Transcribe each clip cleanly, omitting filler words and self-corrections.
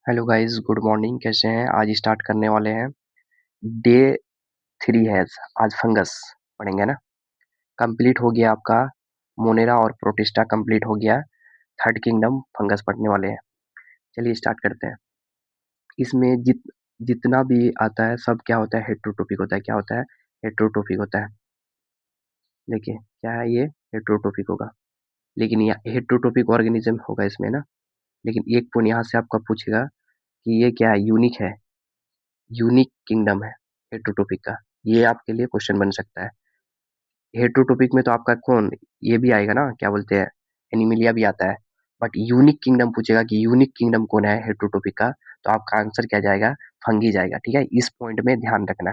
Hello guys, good morning. कैसे हैं? आज स्टार्ट करने वाले हैं। डे 3 है। आज फंगस पढ़ेंगे ना। कंप्लीट हो गया आपका मोनेरा और प्रोटिस्टा कंप्लीट हो गया। थर्ड किंगडम फंगस पढ़ने वाले हैं। चलिए स्टार्ट करते हैं। इसमें जितना भी आता है सब क्या होता है? हेट्रोटोपिक होता है। क्या होता है? हेट्रोटोपिक होता है। देखिए क्या है ये? हेट्रोटोपिक होगा। लेकिन यहाँ हेट्रोटोपिक ऑर्गेनिज्म होगा इसमें ना। लेकिन एक पॉइंट यहाँ से आपका पूछेगा कि ये क्या है? यूनिक है। यूनिक किंगडम है हेट्रोटोपिक का। ये आपके लिए क्वेश्चन बन सकता है। हेट्रोटोपिक में तो आपका कौन ये भी आएगा ना, क्या बोलते हैं, एनिमिलिया भी आता है। बट यूनिक किंगडम पूछेगा कि यूनिक किंगडम कौन है हेट्रोटोपिक का, तो आपका आंसर क्या जाएगा? फंगी जाएगा। ठीक है, इस पॉइंट में ध्यान रखना।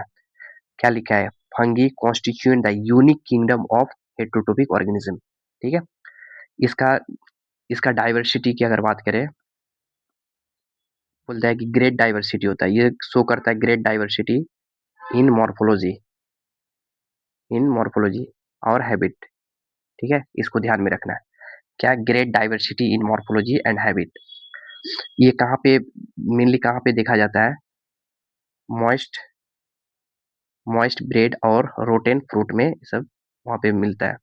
क्या लिखा है? Fungi constituent the unique kingdom of heterotrophic organism. ठीक है। इसका इसका डाइवर्सिटी की अगर बात करें, बोलता है कि ग्रेट डाइवर्सिटी होता है। ये शो करता है ग्रेट डाइवर्सिटी इन मॉर्फोलॉजी, और हैबिट। ठीक है, इसको ध्यान में रखना है। क्या? Great diversity in morphology and habit. ये कहाँ पे मेनली कहाँ पे देखा जाता है? मॉइस्ट मॉइस्ट ब्रेड और रोटेन फ्रूट में सब वहाँ पे मिलता है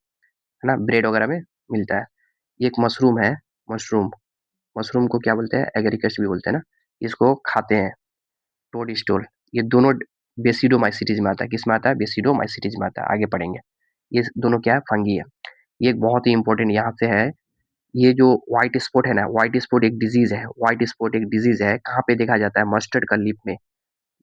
ना, ब्रेड वगैरह में मिलता है। ये एक मशरूम है। मशरूम मशरूम को क्या बोलते हैं? एगरिकस भी बोलते हैं ना। इसको खाते हैं। टोड स्टोल, ये दोनों बेसिडोमाइसिटीज में आता है। किस में आता है? बेसिडोमाइसिटीज में आता है। आगे पढ़ेंगे। ये दोनों क्या है? फंगी है। ये एक बहुत ही इंपॉर्टेंट यहाँ से है। ये जो व्हाइट स्पॉट है ना, व्हाइट स्पॉट एक डिजीज है। व्हाइट स्पॉट एक डिजीज है। कहाँ पे देखा जाता है? मस्टर्ड का लिप में।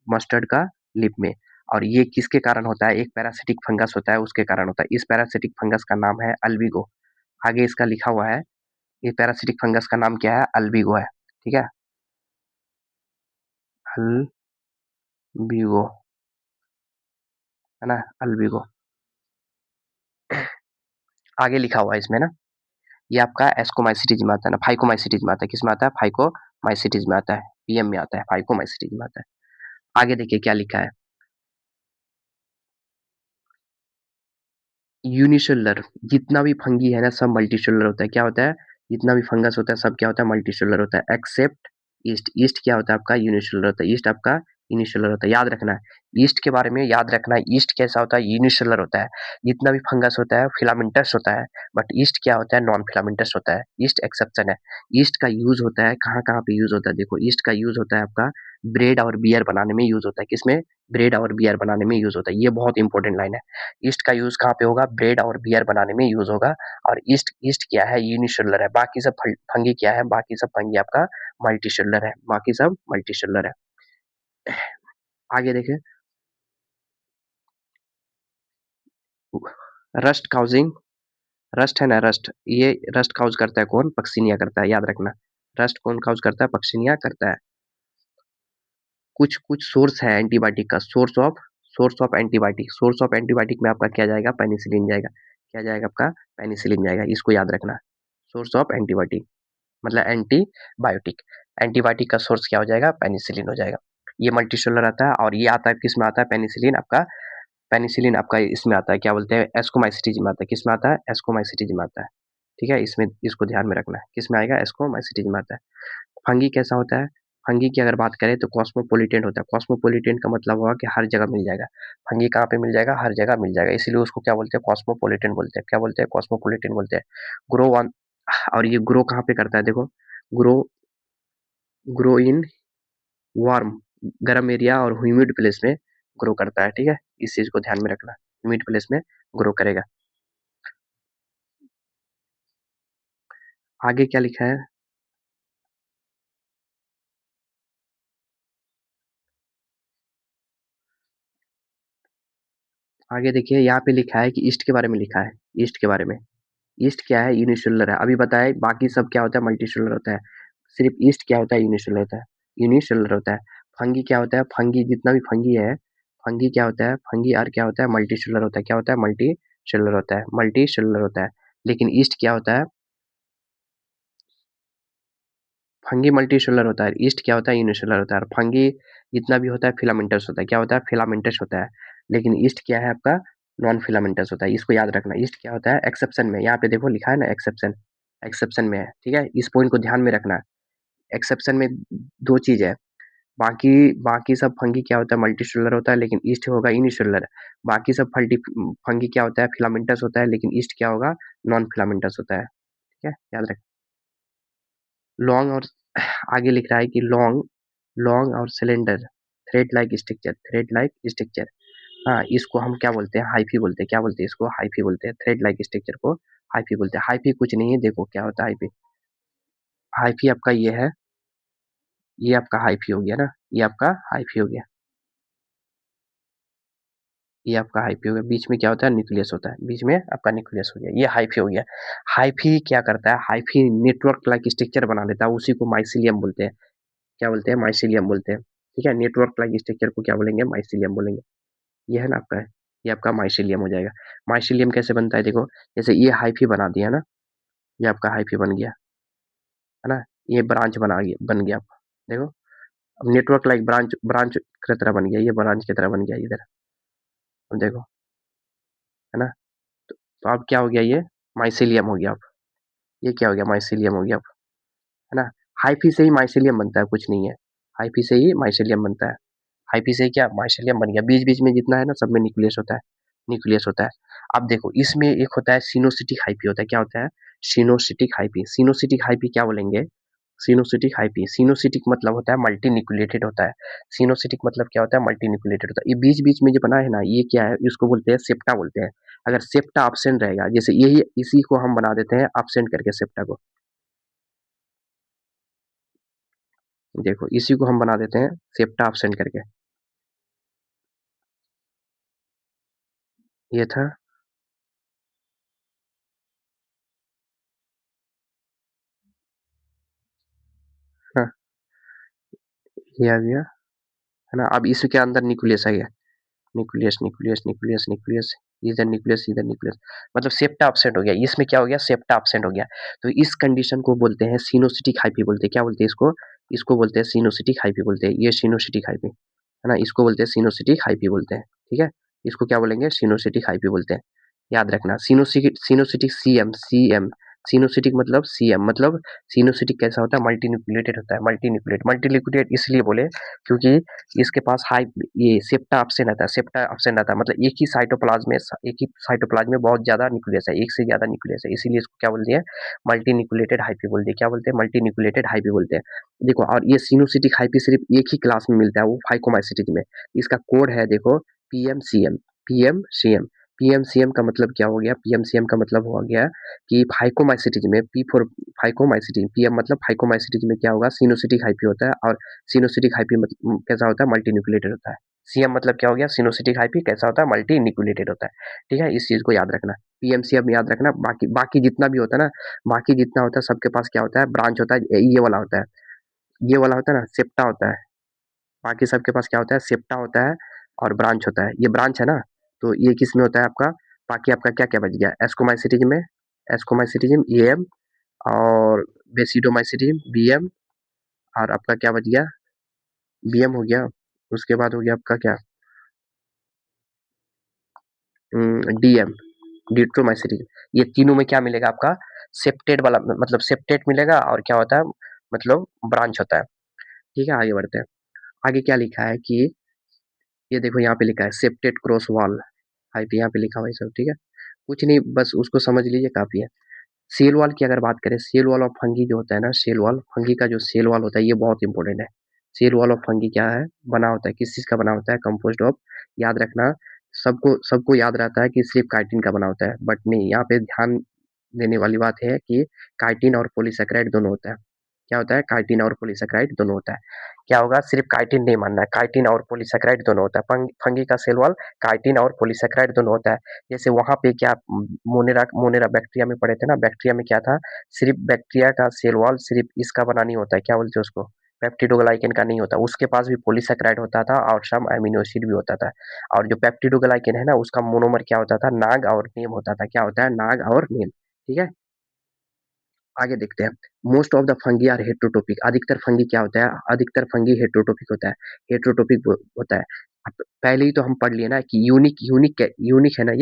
मस्टर्ड का लिप में। और ये किसके कारण होता है? एक पैरासिटिक फंगस होता है, उसके कारण होता है। इस पैरासिटिक फंगस का नाम है अल्बिगो। आगे इसका लिखा हुआ है। ये पैरासिटिक फंगस का नाम क्या है? अल्बिगो है। ठीक है, अल्बिगो है ना, अल्बिगो। आगे लिखा हुआ है इसमें ना। ये आपका एस्कोमाइसिटीज में आता है ना, फाइकोमाइसिटीज में आता है। किस में आता है? फाइकोमाइसिटीज में आता है। पीएम में आता है, फाइकोमाइसिटीज में आता है। आगे देखिए क्या लिखा है। यूनिसेलुलर। जितना भी फंगी है ना सब मल्टीसेलुलर होता है। क्या होता है? जितना भी फंगस होता है सब क्या होता है? मल्टीसेलुलर होता है, एक्सेप्ट ईस्ट। ईस्ट क्या होता है आपका? यूनिसेलुलर होता है। ईस्ट आपका यूनिसेलुलर होता है। याद रखना है ईस्ट के बारे में, याद रखना है ईस्ट कैसा होता है? यूनिसेलुलर होता है। जितना भी फंगस होता है फिलामेंटस होता है। बट ईस्ट क्या होता है? नॉन फिलामेंटस होता है। ईस्ट एक्सेप्शन है। ईस्ट का यूज होता है कहाँ कहाँ पे यूज होता है? देखो ईस्ट का यूज होता है आपका ब्रेड और बियर बनाने में यूज होता है। किसमें? ब्रेड और बियर बनाने में यूज होता है। ये बहुत इंपॉर्टेंट लाइन है। ईस्ट का यूज कहाँ पे होगा? ब्रेड और बियर बनाने में यूज होगा। और ईस्ट ईस्ट क्या है? यूनिसेलुलर है। बाकी सब फंगी क्या है? बाकी सब फंगी आपका मल्टीसेलुलर है। बाकी सब मल्टीसेलुलर है। आगे देखें। रस्ट काउजिंग, रस्ट है ना, रस्ट। ये रस्ट काउज करता है कौन? पक्सिनिया करता है। याद रखना, रस्ट कौन काउज करता है? पक्सिनिया करता है। कुछ कुछ सोर्स है एंटीबायोटिक का। Source of antibiotic, source of antibiotic में आपका क्या जाएगा? पेनिसिलिन जाएगा। क्या जाएगा आपका? पेनिसिलिन जाएगा। इसको याद रखना। सोर्स ऑफ एंटीबायोटिक मतलब एंटीबायोटिक। एंटीबायोटिक का सोर्स क्या हो जाएगा? पेनिसिलिन हो जाएगा। ये मल्टीसेलुलर आता है। और ये आता है किस में आता है? पेनिसिलिन आपका। पेनिसिलिन आपका इसमें आता है, क्या बोलते हैं, एस्कोमाइसिटीज में आता है। किस में आता है? एस्कोमाइसिटीज में आता है। ठीक है, इसमें इसको ध्यान में रखना है। किस में आएगा? एस्कोमाइसिटीज में आता है। फंगी कैसा होता है? फंगी की अगर बात करें तो कॉस्मोपोलिटेंट होता है। कॉस्मोपोलिटेंट का मतलब हुआ कि हर जगह मिल जाएगा। फंगी कहाँ पे मिल जाएगा? हर जगह मिल जाएगा। इसीलिए उसको क्या बोलते हैं? कॉस्मोपोलिटेंट बोलते हैं। क्या बोलते हैं? कॉस्मोपोलिटेंट बोलते हैं। Grow one. और ये ग्रो कहाँ पे करता है? देखो, ग्रो ग्रो इन वार्म, गर्म एरिया और ह्यूमिड प्लेस में ग्रो करता है। ठीक है, इस चीज को ध्यान में रखना। ह्यूमिड प्लेस में ग्रो करेगा। आगे क्या लिखा है? आगे देखिए, यहाँ पे लिखा है कि ईस्ट के बारे में लिखा है। ईस्ट के बारे में। ईस्ट क्या है? यूनिसेलुलर है। अभी बताए बाकी सब क्या होता है? मल्टीसेलुलर होता है। सिर्फ ईस्ट क्या होता है? यूनिसेलुलर होता है। यूनिसेलुलर होता है। फंगी क्या होता है? फंगी जितना भी फंगी है, फंगी क्या होता है? फंगी आर क्या होता है? मल्टीसेलुलर होता है। क्या होता है? मल्टीसेलुलर होता है। मल्टीसेलुलर होता है। लेकिन ईस्ट क्या होता है? फंगी मल्टीसेलुलर होता है। ईस्ट क्या होता है? यूनिसेलुलर होता है। और फंगी जितना भी होता है फिलामेंटस होता है। क्या होता है? फिलामेंटस होता है। लेकिन ईस्ट क्या है आपका? नॉन फिलामेंटस होता है, इसको याद रखना। ईस्ट क्या होता है? एक्सेप्शन में, यहाँ पे देखो लिखा है ना एक्सेप्शन, एक्सेप्शन में है, ठीक है, इस पॉइंट को ध्यान में रखना। एक्सेप्शन में दो चीज है, बाकी बाकी सब फंगी क्या होता है? मल्टीसेलुलर होता है, लेकिन ईस्ट होगा यूनिसेलुलर। बाकी सब फंगी क्या होता है? फिलामेंटस होता है, लेकिन ईस्ट क्या होगा? नॉन फिलामेंटस होता है, ठीक है, याद रख। लॉन्ग और आगे लिख रहा है कि लॉन्ग, लॉन्ग और cylinder, thread like structure, thread like structure. हाँ, इसको हम क्या बोलते हैं? हाइफी बोलते हैं। क्या बोलते हैं इसको? हाइफी बोलते हैं। थ्रेड लाइक स्ट्रक्चर को हाइफी बोलते हैं। हाइफी कुछ नहीं है, देखो क्या होता है हाइफी। हाइफी आपका ये है, ये आपका हाइफी हो गया ना, ये आपका हाइफी हो गया, ये आपका हाइफी हो गया। बीच में क्या होता है? न्यूक्लियस होता है, बीच में आपका न्यूक्लियस हो गया, ये हाइफी हो गया। हाइफी क्या करता है? हाइफी नेटवर्क लाइक स्ट्रक्चर बना लेता है, उसी को माइसिलियम बोलते हैं। क्या बोलते हैं? माइसिलियम बोलते हैं, ठीक है। नेटवर्क लाइक स्ट्रक्चर को क्या बोलेंगे? माइसिलियम बोलेंगे। ये है ना आपका, ये आपका माइसिलियम हो जाएगा। माइसिलियम कैसे बनता है? देखो, जैसे ये हाइफी बना दिया ना, ये आपका हाइफी बन गया, है ना, ये ब्रांच बना गया, बन गया आपका, देखो। अब नेटवर्क लाइक ब्रांच, ब्रांच की तरह बन गया, ये ब्रांच की तरह बन गया इधर, अब देखो, है ना। तो अब क्या हो गया? ये माइसिलियम हो गया अब, ये क्या हो गया? माइसिलियम हो गया अब, है ना। हाइफी से ही माइसिलियम बनता है, कुछ नहीं है। हाइफी से ही माइसिलियम बनता है। हाइफी से ही क्या? माइसिलियम बन गया। बीच बीच में जितना है ना, सब में न्यूक्लियस होता है, न्यूक्लियस होता है। अब देखो, इसमें एक होता है सिनोसिटिक हाइपी होता है। क्या होता है? सिनोसिटिक हाइपी। सिनोसिटिक हाइपी क्या बोलेंगे? सिनोसिटिक हाइपी, सिनोसिटिक मतलब होता है मल्टी न्यूक्लिएटेड होता है। सिनोसिटिक मतलब क्या होता है? मल्टी न्यूक्लिएटेड होता है। ये बीच बीच में जो बना है ना, ये क्या है? इसको बोलते हैं सेप्टा बोलते हैं। अगर सेप्टा एब्सेंट रहेगा, जैसे यही, इसी को हम बना देते हैं एब्सेंट करके, सेप्टा को, देखो इसी को हम बना देते हैं सेप्टा एब्सेंट करके। ये था, हाँ, ये आ गया, है ना। अब इसके अंदर न्यूक्लियस आ गया, न्यूक्लियस न्यूक्लियस न्यूक्लियस न्यूक्लियस, इधर न्यूक्लियस, इधर न्यूक्लियस, मतलब सेप्टा एब्सेंट हो गया। इसमें क्या हो गया? सेप्टा एब्सेंट हो गया। तो इस कंडीशन को बोलते हैं सिनोसिटिक हाइपी बोलते हैं। क्या बोलते हैं इसको? इसको बोलते हैं सिनोसिटिक हाइपी बोलते हैं। ये सिनोसिटिक हाइपी, है ना, इसको बोलते हैं सिनोसिटिक हाइपी बोलते हैं, ठीक है। इसको क्या बोलेंगे? सिनोसिटिक हाइपी बोलते हैं, याद रखना। सिनोसिटिक, सिनोसिटिक सीएम, सीएम, सिनोसिटिक मतलब सीएम, मतलब सिनोसिटिक कैसा होता है? मल्टी न्यूक्लिएटेड होता है। मल्टी न्यूक्लिएट, मल्टी न्यूक्लिएट इसलिए बोले क्योंकि इसके पास हाई, ये सेप्टा ऑप्शन आता है, सेप्टा ऑप्शन आता है, मतलब एक ही साइटोप्लाज्म में, एक ही साइटोप्लाज्म में बहुत ज्यादा न्यूक्लियस है, एक से ज्यादा न्यूक्लियस है, इसीलिए इसको क्या बोलते हैं? मल्टी न्यूक्लिएटेड हाइपी बोलते हैं। क्या बोलते हैं? मल्टी न्यूक्लिएटेड हाइपी बोलते हैं। देखो, और ये सिनोसिटिक हाइपी सिर्फ एक ही क्लास में मिलता है, वो फाइकोमाइसिटिक में। इसका कोड है देखो, पीएमसीएम, पीएमसीएम। पीएमसीएम का मतलब क्या हो गया? पीएमसीएम का मतलब हो गया कि फाइकोमाइसिटिक में, पी फॉर फाइकोमाइसिटिक, पीएम मतलब फाइकोमाइसिटिक में क्या होगा? सिनोसिटिक हाइपी होता है। और सिनोसिटिक हाइपी मतलब कैसा होता है? मल्टी न्यूक्लिएटेड होता है। सीएम मतलब क्या हो गया? सिनोसिटिक हाइपी कैसा होता है? मल्टी न्यूक्लिएटेड होता है, ठीक है। इस चीज को याद रखना, पीएमसीएम याद रखना। बाकी बाकी जितना भी होता है ना, बाकी जितना होता है सबके पास क्या होता है? ब्रांच होता है, ये वाला होता है, ये वाला होता है ना, सेप्टा होता है। बाकी सबके पास क्या होता है? सेप्टा होता है और ब्रांच होता है। ये ब्रांच है ना, तो ये किस में होता है आपका? बाकी आपका क्या क्या बच गया? एस्कोमाइसिटिज्म में, एस्कोमाइसिटिज्म, एएम, और बेसिडोमाइसिटिज्म, बीएम, और आपका क्या बच गया? बीएम हो गया। उसके बाद हो गया आपका क्या? डीएम, डिट्रोमाइसिटिन। ये तीनों में क्या मिलेगा आपका? सेप्टेट वाला, मतलब सेप्टेट मिलेगा, और क्या होता है? मतलब ब्रांच होता है, ठीक है। आगे बढ़ते हैं। आगे क्या लिखा है कि, ये देखो यहाँ पे लिखा है सेप्टेट क्रॉस वॉल हाइप, यहाँ पे लिखा हुआ है सब, ठीक है। कुछ नहीं, बस उसको समझ लीजिए, काफी है। सेल वॉल की अगर बात करें, सेल वॉल ऑफ फंगी जो होता है ना, सेल वॉल फंगी का जो सेल वॉल होता है, ये बहुत इंपॉर्टेंट है। सेल वॉल ऑफ फंगी क्या है? बना होता है, किस चीज का बना होता है? कंपोस्ट ऑफ, याद रखना। सबको सबको याद रहता है कि सिर्फ काइटिन का बना होता है, बट नहीं, यहाँ पे ध्यान देने वाली बात है कि काइटिन और पॉलीसेकेराइड दोनों होता है। क्या होता है? काइटिन और पॉलीसेकेराइड दोनों होता है। क्या होगा? सिर्फ काइटिन नहीं मानना है, काइटिन और पॉलीसेकेराइड दोनों होता है। फंगी का सेल वॉल काइटिन और पॉलीसेकेराइड दोनों होता है। जैसे वहां पे क्या, मोनेरा, मोनेरा बैक्टीरिया में पढ़े थे ना, बैक्टीरिया में क्या था? सिर्फ बैक्टीरिया का सेल वॉल सिर्फ इसका बना नहीं होता है, क्या बोलते हैं उसको? पेप्टिडोग्लाइकेन का नहीं होता, उसके पास भी पॉलीसेकेराइड होता था और सम अमीनो एसिड भी होता था। और जो पेप्टिडोग्लाइकेन है ना, उसका मोनोमर क्या होता था? नाग और नेम होता था। क्या होता है? नाग और नेम, ठीक है। आगे देखते हैं। Most of the fungi are heterotrophic. अधिकतर फंगी क्या होता है? अधिकतर फंगी हेट्रोटोपिक होता है, हेट्रोटोपिक होता है। अब पहले ही तो हम पढ़ लिए ना कि यूनिक है ना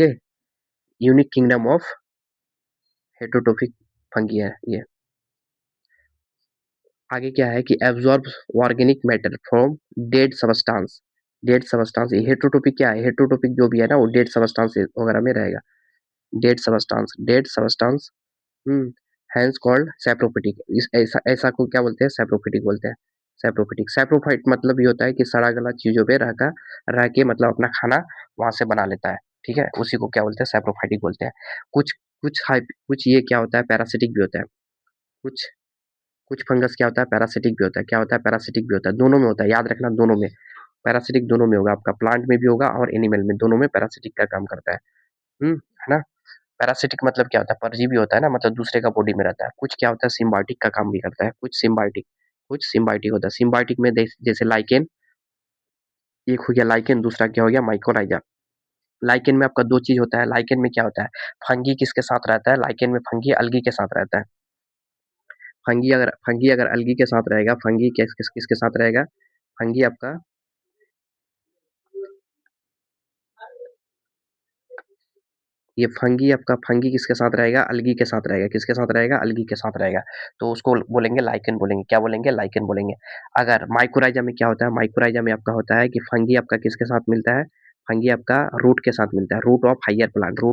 unique kingdom of heterotrophic fungi है ये। आगे क्या है कि absorb organic matter from dead substance. Dead substance, ये हेटरोटोपिक क्या है, हेटरोटोपिक जो भी है ना वो डेड सबस्टांस वगैरह में रहेगा। Dead substance hence called saprophytic. इस ऐसा ऐसा को क्या बोलते हैं, सैप्रोफिटिक बोलते हैं। सैप्रोफिटिक, सैप्रोफाइट मतलब ये होता है कि सड़ा गला चीजों पे रह के मतलब अपना खाना वहां से बना लेता है। ठीक है, उसी को क्या बोलते हैं, सैप्रोफाइटिक बोलते हैं। कुछ कुछ ये क्या होता है, पैरासिटिक भी होता है। कुछ कुछ फंगस क्या होता है, पैरासिटिक भी होता है। क्या होता है, पैरासिटिक भी होता है, दोनों में होता है, याद रखना दोनों में। पैरासिटिक दोनों में होगा, आपका प्लांट में भी होगा और एनिमल में, दोनों में पैरासिटिक का काम करता है। है ना। पैरासिटिक मतलब क्या होता है, परजीवी होता है ना, मतलब दूसरे का बॉडी में रहता है। कुछ क्या होता है, सिम्बायोटिक का काम भी करता है। कुछ सिम्बायोटिक होता है। सिम्बायोटिक में जैसे लाइकेन, एक हो गया लाइकेन, दूसरा क्या हो गया, माइकोराइजा। लाइकेन में आपका दो चीज होता है। लाइकेन में क्या होता है, फंगी किसके साथ रहता है, लाइकेन में फंगी अलगी के साथ रहता है। फंगी अगर अलगी के साथ रहेगा, फंगी किसके साथ रहेगा, फंगी आपका, ये फंगी किसके साथ रहेगा, अलगी के साथ रहेगा। किसके साथ रहेगा, अलगी के साथ रहेगा। तो उसको बोलेंगे लाइकेन बोलेंगे। क्या बोलेंगे, लाइकेन बोलेंगे। अगर माइकोराइजा में क्या होता है, माइकोराइजा में आपका होता है कि फंगी आपका किसके साथ मिलता है, फंगी आपका रूट के साथ मिलता है। रूट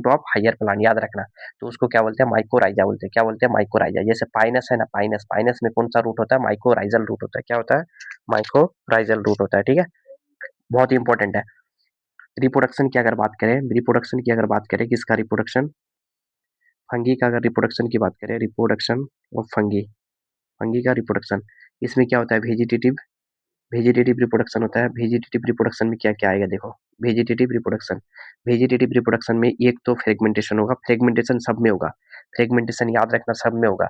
ऑफ हायर प्लांट याद रखना। तो उसको क्या बोलते हैं, माइकोराइजा बोलते हैं। क्या बोलते हैं, माइकोराइजा। जैसे पाइनस है ना, पाइनस पाइनस में कौन सा रूट होता है, माइकोराइजल रूट होता है। क्या होता है, माइकोराइजल रूट होता है। ठीक है, बहुत ही इंपॉर्टेंट है। रिप्रोडक्शन की अगर बात करें, किसका रिप्रोडक्शन, फंगी का अगर रिप्रोडक्शन की बात करें, रिप्रोडक्शन ऑफ फंगी, फंगी का रिप्रोडक्शन, इसमें क्या होता है, वेजिटेटिव रिप्रोडक्शन होता है। वेजिटेटिव रिप्रोडक्शन में क्या क्या आएगा, देखो। वेजिटेटिव रिप्रोडक्शन में एक तो फ्रेगमेंटेशन होगा। फ्रेगमेंटेशन सब में होगा। फ्रेगमेंटेशन याद रखना, सब में होगा।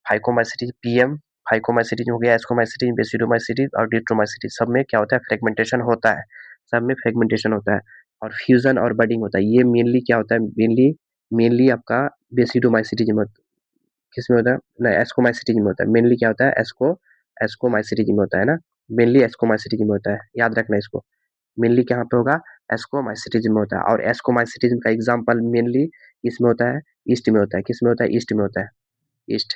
फाइकोमाइसिटीज पीएम, फाइकोमाइसिटीज हो गया, एस्कोमाइसिटीज, बेसिडोमाइसिटीज और डिट्रोमाइसिटीज, सब में क्या होता है, फ्रेगमेंटेशन होता है। सब में फ्रेगमेंटेशन होता है। और फ्यूजन और बडिंग होता है। ये मेनली क्या होता है, मेनली आपका बेसिडोमाइसिटीज में किसमें होता है ना, एस्कोमाइसिटीज में होता है। मेनली क्या होता है, एस्कोमाइसिटीज में होता है ना, मेनली एस्कोमाइसिटीज में होता है, याद रखना इसको। मेनली कहाँ पे होगा, एस्कोमाइसिटीज में होता है। और एस्कोमाइसिटीज का एग्जाम्पल मेनली इसमें होता है, ईस्ट में होता है। किसमें होता है, ईस्ट में होता है। ईस्ट,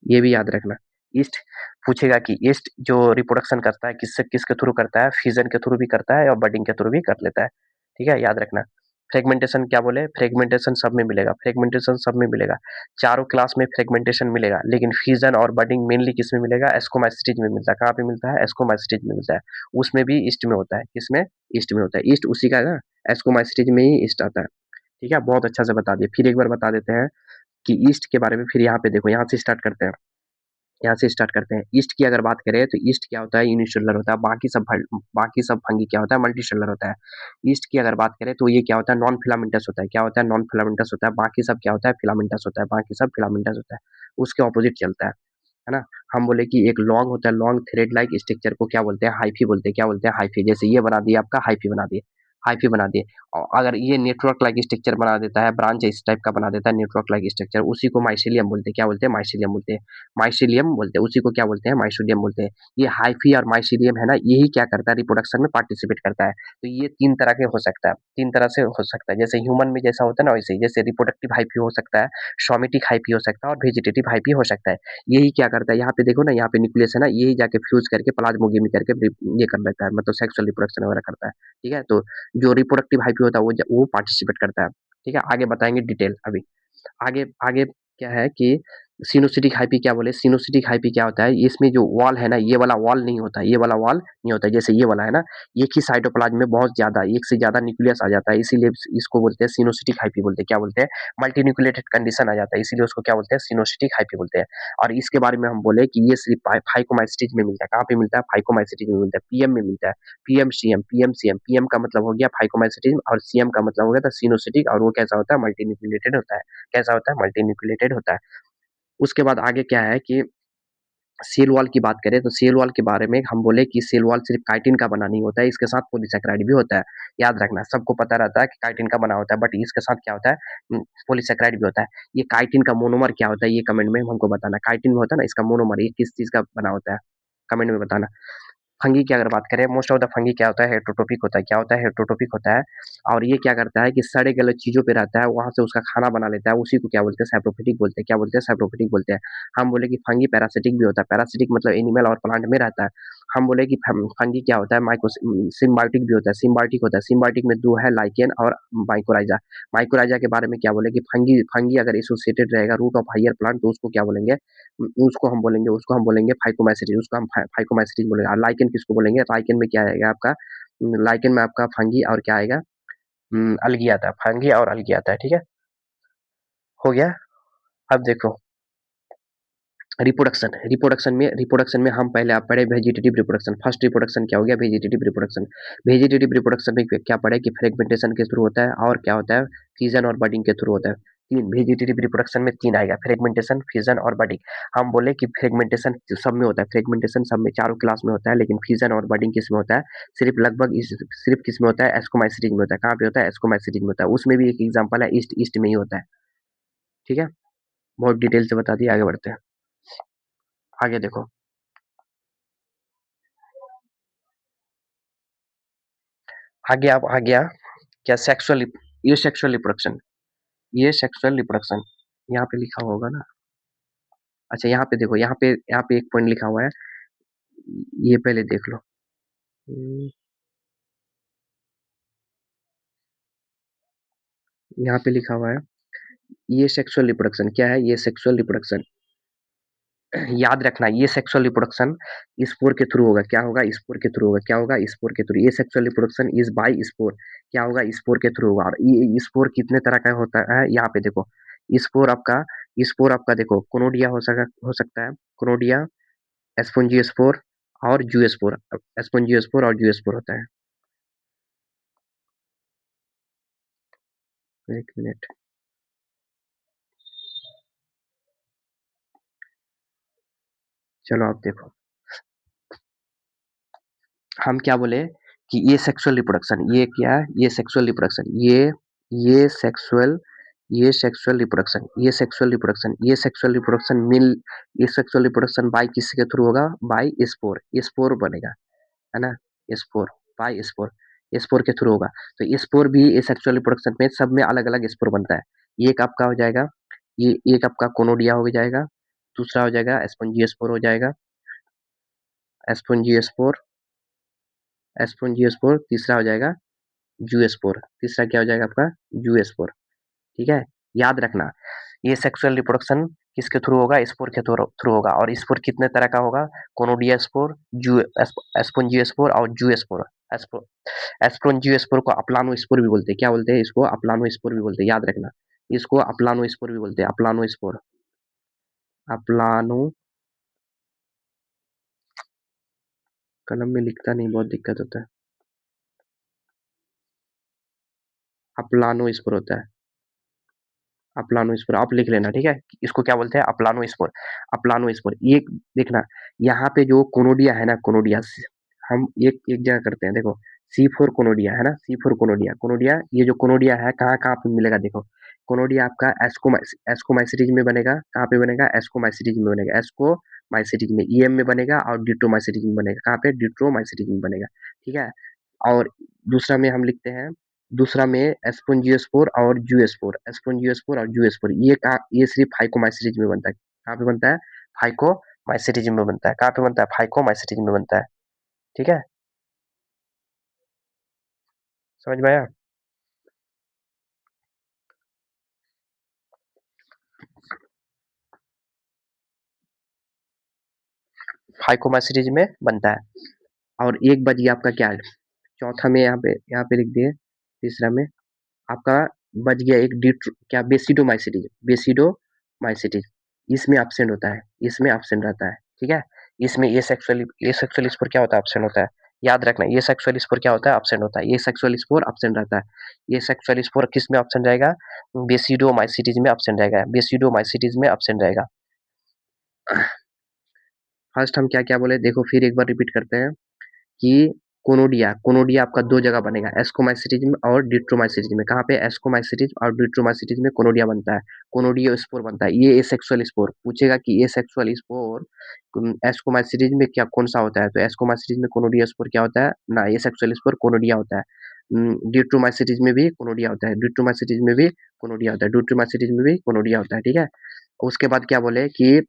ये भी याद रखना। ईस्ट पूछेगा कि ईस्ट जो रिप्रोडक्शन करता है किससे, किसके थ्रू करता है, फ्यूजन के थ्रू भी करता है और बडिंग के थ्रू भी कर लेता है। ठीक है, याद रखना। फ्रेगमेंटेशन क्या बोले, फ्रेगमेंटेशन सब में मिलेगा। फ्रेगमेंटेशन सब में मिलेगा, चारों क्लास में फ्रेगमेंटेशन मिलेगा। लेकिन फ्यूजन और बडिंग मेनली किस में मिलेगा, एस्कोमाइसिटीज में मिलता है। कहाँ पे मिलता है, एस्कोमाइसिटीज में मिलता है। उसमें भी ईस्ट में होता है। किसमें, ईस्ट में होता है। ईस्ट उसी का ना, एस्कोमाइसिटीज में ही ईस्ट आता है। ठीक है, बहुत अच्छा से बता दिए। फिर एक बार बता देते हैं कि ईस्ट के बारे में। फिर यहाँ पे देखो, यहाँ से स्टार्ट करते हैं। यहाँ से स्टार्ट करते हैं। ईस्ट की अगर बात करें तो ईस्ट क्या होता है, यूनिसेलुलर होता है। बाकी सब फंगी क्या होता है, मल्टीसेलुलर होता है। ईस्ट की अगर बात करें तो ये क्या होता है, नॉन फिलामेंटस होता है। क्या होता है, नॉन फिलामेंटस होता है। बाकी सब क्या होता है, फिलामेंटस होता है। बाकी सब फिलामेंटस होता है। उसके ऑपोजिट चलता है ना। हम बोले कि एक लॉन्ग होता है, लॉन्ग थ्रेड लाइक स्ट्रक्चर को क्या बोलते हैं, हाइफी बोलते हैं। क्या बोलते हैं, हाइफी। जैसे ये बना दिया आपका, हाइफी बना दिए। और अगर ये नेटवर्क लाइक स्ट्रक्चर बना देता है, ब्रांच इस टाइप का बना देता है, नेटवर्क लाइक स्ट्रक्चर, उसी को माइसिलियम बोलते हैं। क्या बोलते हैं, माइसिलियम बोलते हैं। माइसिलियम बोलते हैं उसी को, क्या बोलते हैं, माइसिलियम बोलते हैं। ये हाइफी और माइसिलियम है ना, यही क्या करता है, रिप्रोडक्शन में पार्टिसिपेट करता है। तो ये तीन तरह के हो सकता है, तीन तरह से हो सकता है। जैसे ह्यूमन में जैसा होता है ना, वैसे ही। जैसे रिप्रोडक्टिव हाइफी हो सकता है, सोमेटिक हाइफी हो सकता है और वेजिटेटिव हाइफी हो सकता है। यही क्या करता है, यहाँ पे देखो ना, यहाँ पे न्यूक्लियस है ना, यही जाके फ्यूज करके प्लाज्मोगी में करके ये कर लेता है, मतलब सेक्सुअल रिप्रोडक्शन वगैरह करता है। ठीक है, तो जो रिप्रोडक्टिव हाइपी होता है वो पार्टिसिपेट करता है। ठीक है, आगे बताएंगे डिटेल अभी। आगे आगे क्या है कि सिनोसिटिक हाइपी क्या बोले, सिनोसिटिक हाइपी क्या होता है, इसमें जो वॉल है ना, ये वाला वॉल नहीं होता, ये वाला वॉल नहीं होता। जैसे ये वाला है ना, एक ही साइटोप्लाज्म में बहुत ज्यादा, एक से ज्यादा न्यूक्लियस आ जाता है, इसीलिए इसको बोलते हैं सिनोसिटिक हाइपी बोलते हैं। क्या बोलते हैं, मल्टी न्यूक्लिएटेड कंडीशन आ जाता है, इसीलिए उसको क्या बोलते हैं, सिनोसिटिक हाइपी बोलते हैं। और इसके बारे में हम बोले कि ये सिर्फ फाइकोमाइसिटीज में मिलता है। कहाँ पे मिलता है, फाइकोमाइसिटीज में मिलता है, पीएम में मिलता है। पीएम सीएम, पीएम का मतलब हो गया फाइकोमाइसिटीज और सीएम का मतलब हो गया था सिनोसिटिक। और वो कैसा होता है, मल्टी न्यूक्लिएटेड होता है। कैसा होता है, मल्टी न्यूक्लिएटेड होता है। उसके बाद आगे क्या है कि सेल वॉल की बात करें तो सेल वॉल के बारे में हम बोले कि सेल वॉल सिर्फ काइटिन का बना नहीं होता है, इसके साथ पॉलीसेकेराइड भी होता है। याद रखना, सबको पता रहता है कि काइटिन का बना होता है, बट इसके साथ क्या होता है, पॉलीसेकेराइड भी होता है। ये काइटिन का मोनोमर क्या होता है, ये कमेंट में हमको बताना। काइटिन में होता है ना, इसका मोनोमर ये किस चीज का बना होता है, कमेंट में बताना। फंगी की अगर बात करें, मोस्ट ऑफ द फंगी क्या होता है, हेटरोटोपिक होता है। क्या होता है, हेटरोटोपिक होता है। और ये क्या करता है कि सड़े गले चीजों पे रहता है, वहां से उसका खाना बना लेता है, उसी को क्या बोलते हैं, सैप्रोफिटिक बोलते हैं। क्या बोलते हैं, सैप्रोफिटिक बोलते हैं। हम बोले कि फंगी पैरासिटिक भी होता है। पैरासिटिक मतलब एनिमल और प्लांट में रहता है। हम बोले कि फंगी क्या होता है, माइक्रो सिम्बायोटिक भी होता है, सिम्बायोटिक होता है। सिम्बायोटिक में दो है, लाइकेन और माइकोराइजा। माइकोराइजा के बारे में क्या बोले कि फंगी फंगी अगर एसोसिएटेड रहेगा रूट ऑफ हायर प्लांट, तो उसको क्या बोलेंगे, उसको हम बोलेंगे फाइकोमैसिटीज, उसको हम फाइकोमैसिटीज बोलेंगे। और लाइकेन किसको बोलेंगे, लाइकेन में क्या आएगा आपका, लाइकेन में आपका फंगी और क्या आएगा, अलगी आता है, फंगी और अलगी आता है। ठीक है, हो गया। अब देखो रिप्रोडक्शन में हम पहले आप पढ़े वेजिटेटिव रिप्रोडक्शन। फर्स्ट रिप्रोडक्शन क्या हो गया, वेजिटेटिव रिप्रोडक्शन। वेजिटेटिव रिप्रोडक्शन में क्या पढ़े कि फ्रेगमेंटेशन के थ्रू होता है, और क्या होता है, फ्यूजन और बडिंग के थ्रू होता है। तीन वेजिटेटिव रिप्रोडक्शन में तीन आएगा, फ्रेगमेंटेशन, फ्यूजन और बडिंग। हम बोले कि फ्रेगमेंटेशन सब में होता है, फ्रेगमेंटेशन सब में चारों क्लास में होता है, लेकिन फ्यूजन और बडिंग किस में होता है, सिर्फ किस में होता है, एस्कोमाइसिटीज में होता है। कहाँ पे होता है, एस्कोमाइसिटीज में होता है। उसमें भी एक एग्जाम्पल है, ईस्ट ईस्ट में ही होता है। ठीक है, बहुत डिटेल से बता दिया, आगे बढ़ते हैं। आगे देखो, आ गया क्या, सेक्सुअल, ये सेक्सुअल रिप्रोडक्शन, ये सेक्सुअल रिप्रोडक्शन यहाँ पे लिखा हुआ होगा ना। अच्छा, यहाँ पे देखो, यहाँ पे एक पॉइंट लिखा हुआ है, ये पहले देख लो। यहाँ पे लिखा हुआ है, ये सेक्सुअल रिप्रोडक्शन क्या है, ये सेक्सुअल रिप्रोडक्शन, याद रखना, ये सेक्सुअल रिप्रोडक्शन स्पोर के थ्रू होगा। क्या होगा, स्पोर के थ्रू होगा। क्या होगा, स्पोर के थ्रू। ये sexual reproduction is by spore. क्या होगा, स्पोर के थ्रू होगा। और ये स्पोर कितने तरह का होता है, यहाँ पे देखो, स्पोर आपका देखो, कोनोडिया हो सकता है, कोनोडिया, एस्पोंजियोस्पोर और जूस्पोर। एस्पोंजियोस्पोर और जूस्पोर होता है। एक मिनट, चलो आप देखो, हम क्या बोले कि ये सेक्सुअल रिप्रोडक्शन, ये क्या है, ये सेक्सुअल रिप्रोडक्शन, ये सेक्सुअल, ये सेक्सुअल रिप्रोडक्शन मिल, ये सेक्सुअल रिप्रोडक्शन बाय किसके थ्रू होगा, बाय स्पोर, स्पोर बनेगा, है ना, स्पोर, बाय स्पोर, स्पोर के थ्रू होगा। तो स्पोर भी ये सेक्सुअल रिप्रोडक्शन में सब में अलग अलग स्पोर बनता है। एक आपका हो जाएगा, ये एक आपका कोनोडिया हो जाएगा, दूसरा हो जाएगा एस्पोंजियोस्पोर हो जाएगा, एस्पोंजियोस्पोर, एस्पोंजियोस्पोर, तीसरा हो जाएगा जूस्पोर, तीसरा क्या हो जाएगा आपका, जूस्पोर। ठीक है, याद रखना, ये सेक्सुअल रिप्रोडक्शन किसके थ्रू होगा, स्पोर के थ्रू होगा। और स्पोर कितने तरह का होगा, कोनोडिया स्पोर, एस्पोंजियोस्पोर और जूस्पोर। एस्पोंजियोस्पोर को अपलानो स्पोर भी बोलते हैं। क्या बोलते हैं इसको, अपलानो स्पोर भी बोलते हैं, याद रखना, इसको अपलानो स्पोर भी बोलते हैं, अपलानो स्पोर, अपलानो, कलम में लिखता नहीं, बहुत दिक्कत होता है, अपलानो स्पोर होता है, अपलानो स्पोर आप लिख लेना। ठीक है, इसको क्या बोलते हैं, अपलानो स्पोर, अपलानो स्पोर। ये देखना, यहाँ पे जो कोनोडिया है ना, कोनोडिया, हम एक जगह करते हैं, देखो, C4 कोनोडिया है ना, C4 कोनोडिया, कोनोडिया, ये जो कोनोडिया है कहाँ कहाँ पे मिलेगा, देखो, कोनोडिया आपका एस्कोमाइसिटीज में बनेगा। कहाँ पे बनेगा, एस्कोमाइसिटीज में बनेगा, एस्कोमाइसिटीज में, ईएम में बनेगा, और डिट्रोमाइसिटीज में बनेगा। कहाँ पे, डिट्रोमाइसिटीज में बनेगा। ठीक है, और दूसरा में हम लिखते हैं, दूसरा में एस्पोंजियोस्पोर और जूस्पोर, एस्पोंजियोस्पोर और जूस्पोर, ये सिर्फ फाइकोमाइसिटीज में बनता है। कहाँ पे बनता है, फाइकोमाइसिटीज में बनता है। कहाँ पे बनता है, फाइकोमाइसिटीज में बनता है। ठीक है, समझ में आया। फाइकोमाइसिटीज में बनता है। और एक बच गया आपका क्या है, चौथा में यहाँ पे लिख दिए, तीसरा में आपका बच गया एक क्या, बेसिडोमाइसिटीज, बेसिडोमाइसिटीज, इसमें एब्सेंट होता है, इसमें एब्सेंट रहता है। ठीक है, इसमें ये सेक्सुअल स्पोर क्या होता है, एब्सेंट होता है। याद रखना, ये सेक्सुअल स्पोर क्या होता है, एब्सेंट होता है। ये सेक्सुअल स्पोर एब्सेंट रहता है। ये सेक्सुअल स्पोर किस में एब्सेंट रहेगा, बेसिडोमाइसिटीज में एब्सेंट रहेगा, बेसिडोमाइसिटीज में एब्सेंट रहेगा। फर्स्ट हम क्या क्या बोले, देखो फिर एक बार रिपीट करते हैं कि कोनोडिया, कोनोडिया आपका 2 जगह बनेगा, एस्कोमाइसिटिज़ में और डिट्रोमाइसिटिज़ में। कहाँ पे? एस्कोमाइसिटिज़ और डिट्रोमाइसिटिज़ में कोनोडिया बनता है, कोनोडियोस्पोर बनता है। ये एसेक्सुअल स्पोर पूछेगा कि एसेक्सुअल स्पोर एस्कोमाइसिटिज़ में क्या कौन-सा होता है? तो एस्कोमाइसिटिज़ में कोनोडियोस्पोर क्या होता है? ना, एसेक्सुअल स्पोर कोनोडिया होता है। डिट्रोमाइसिटिज़ में भी कोनोडिया होता है, डिट्रोमाइसिटिज़ में भी कोनोडिया होता है, डिट्रोमाइसिटिज़ में भी कोनोडिया होता है, ठीक है? उसके बाद क्या बोले कि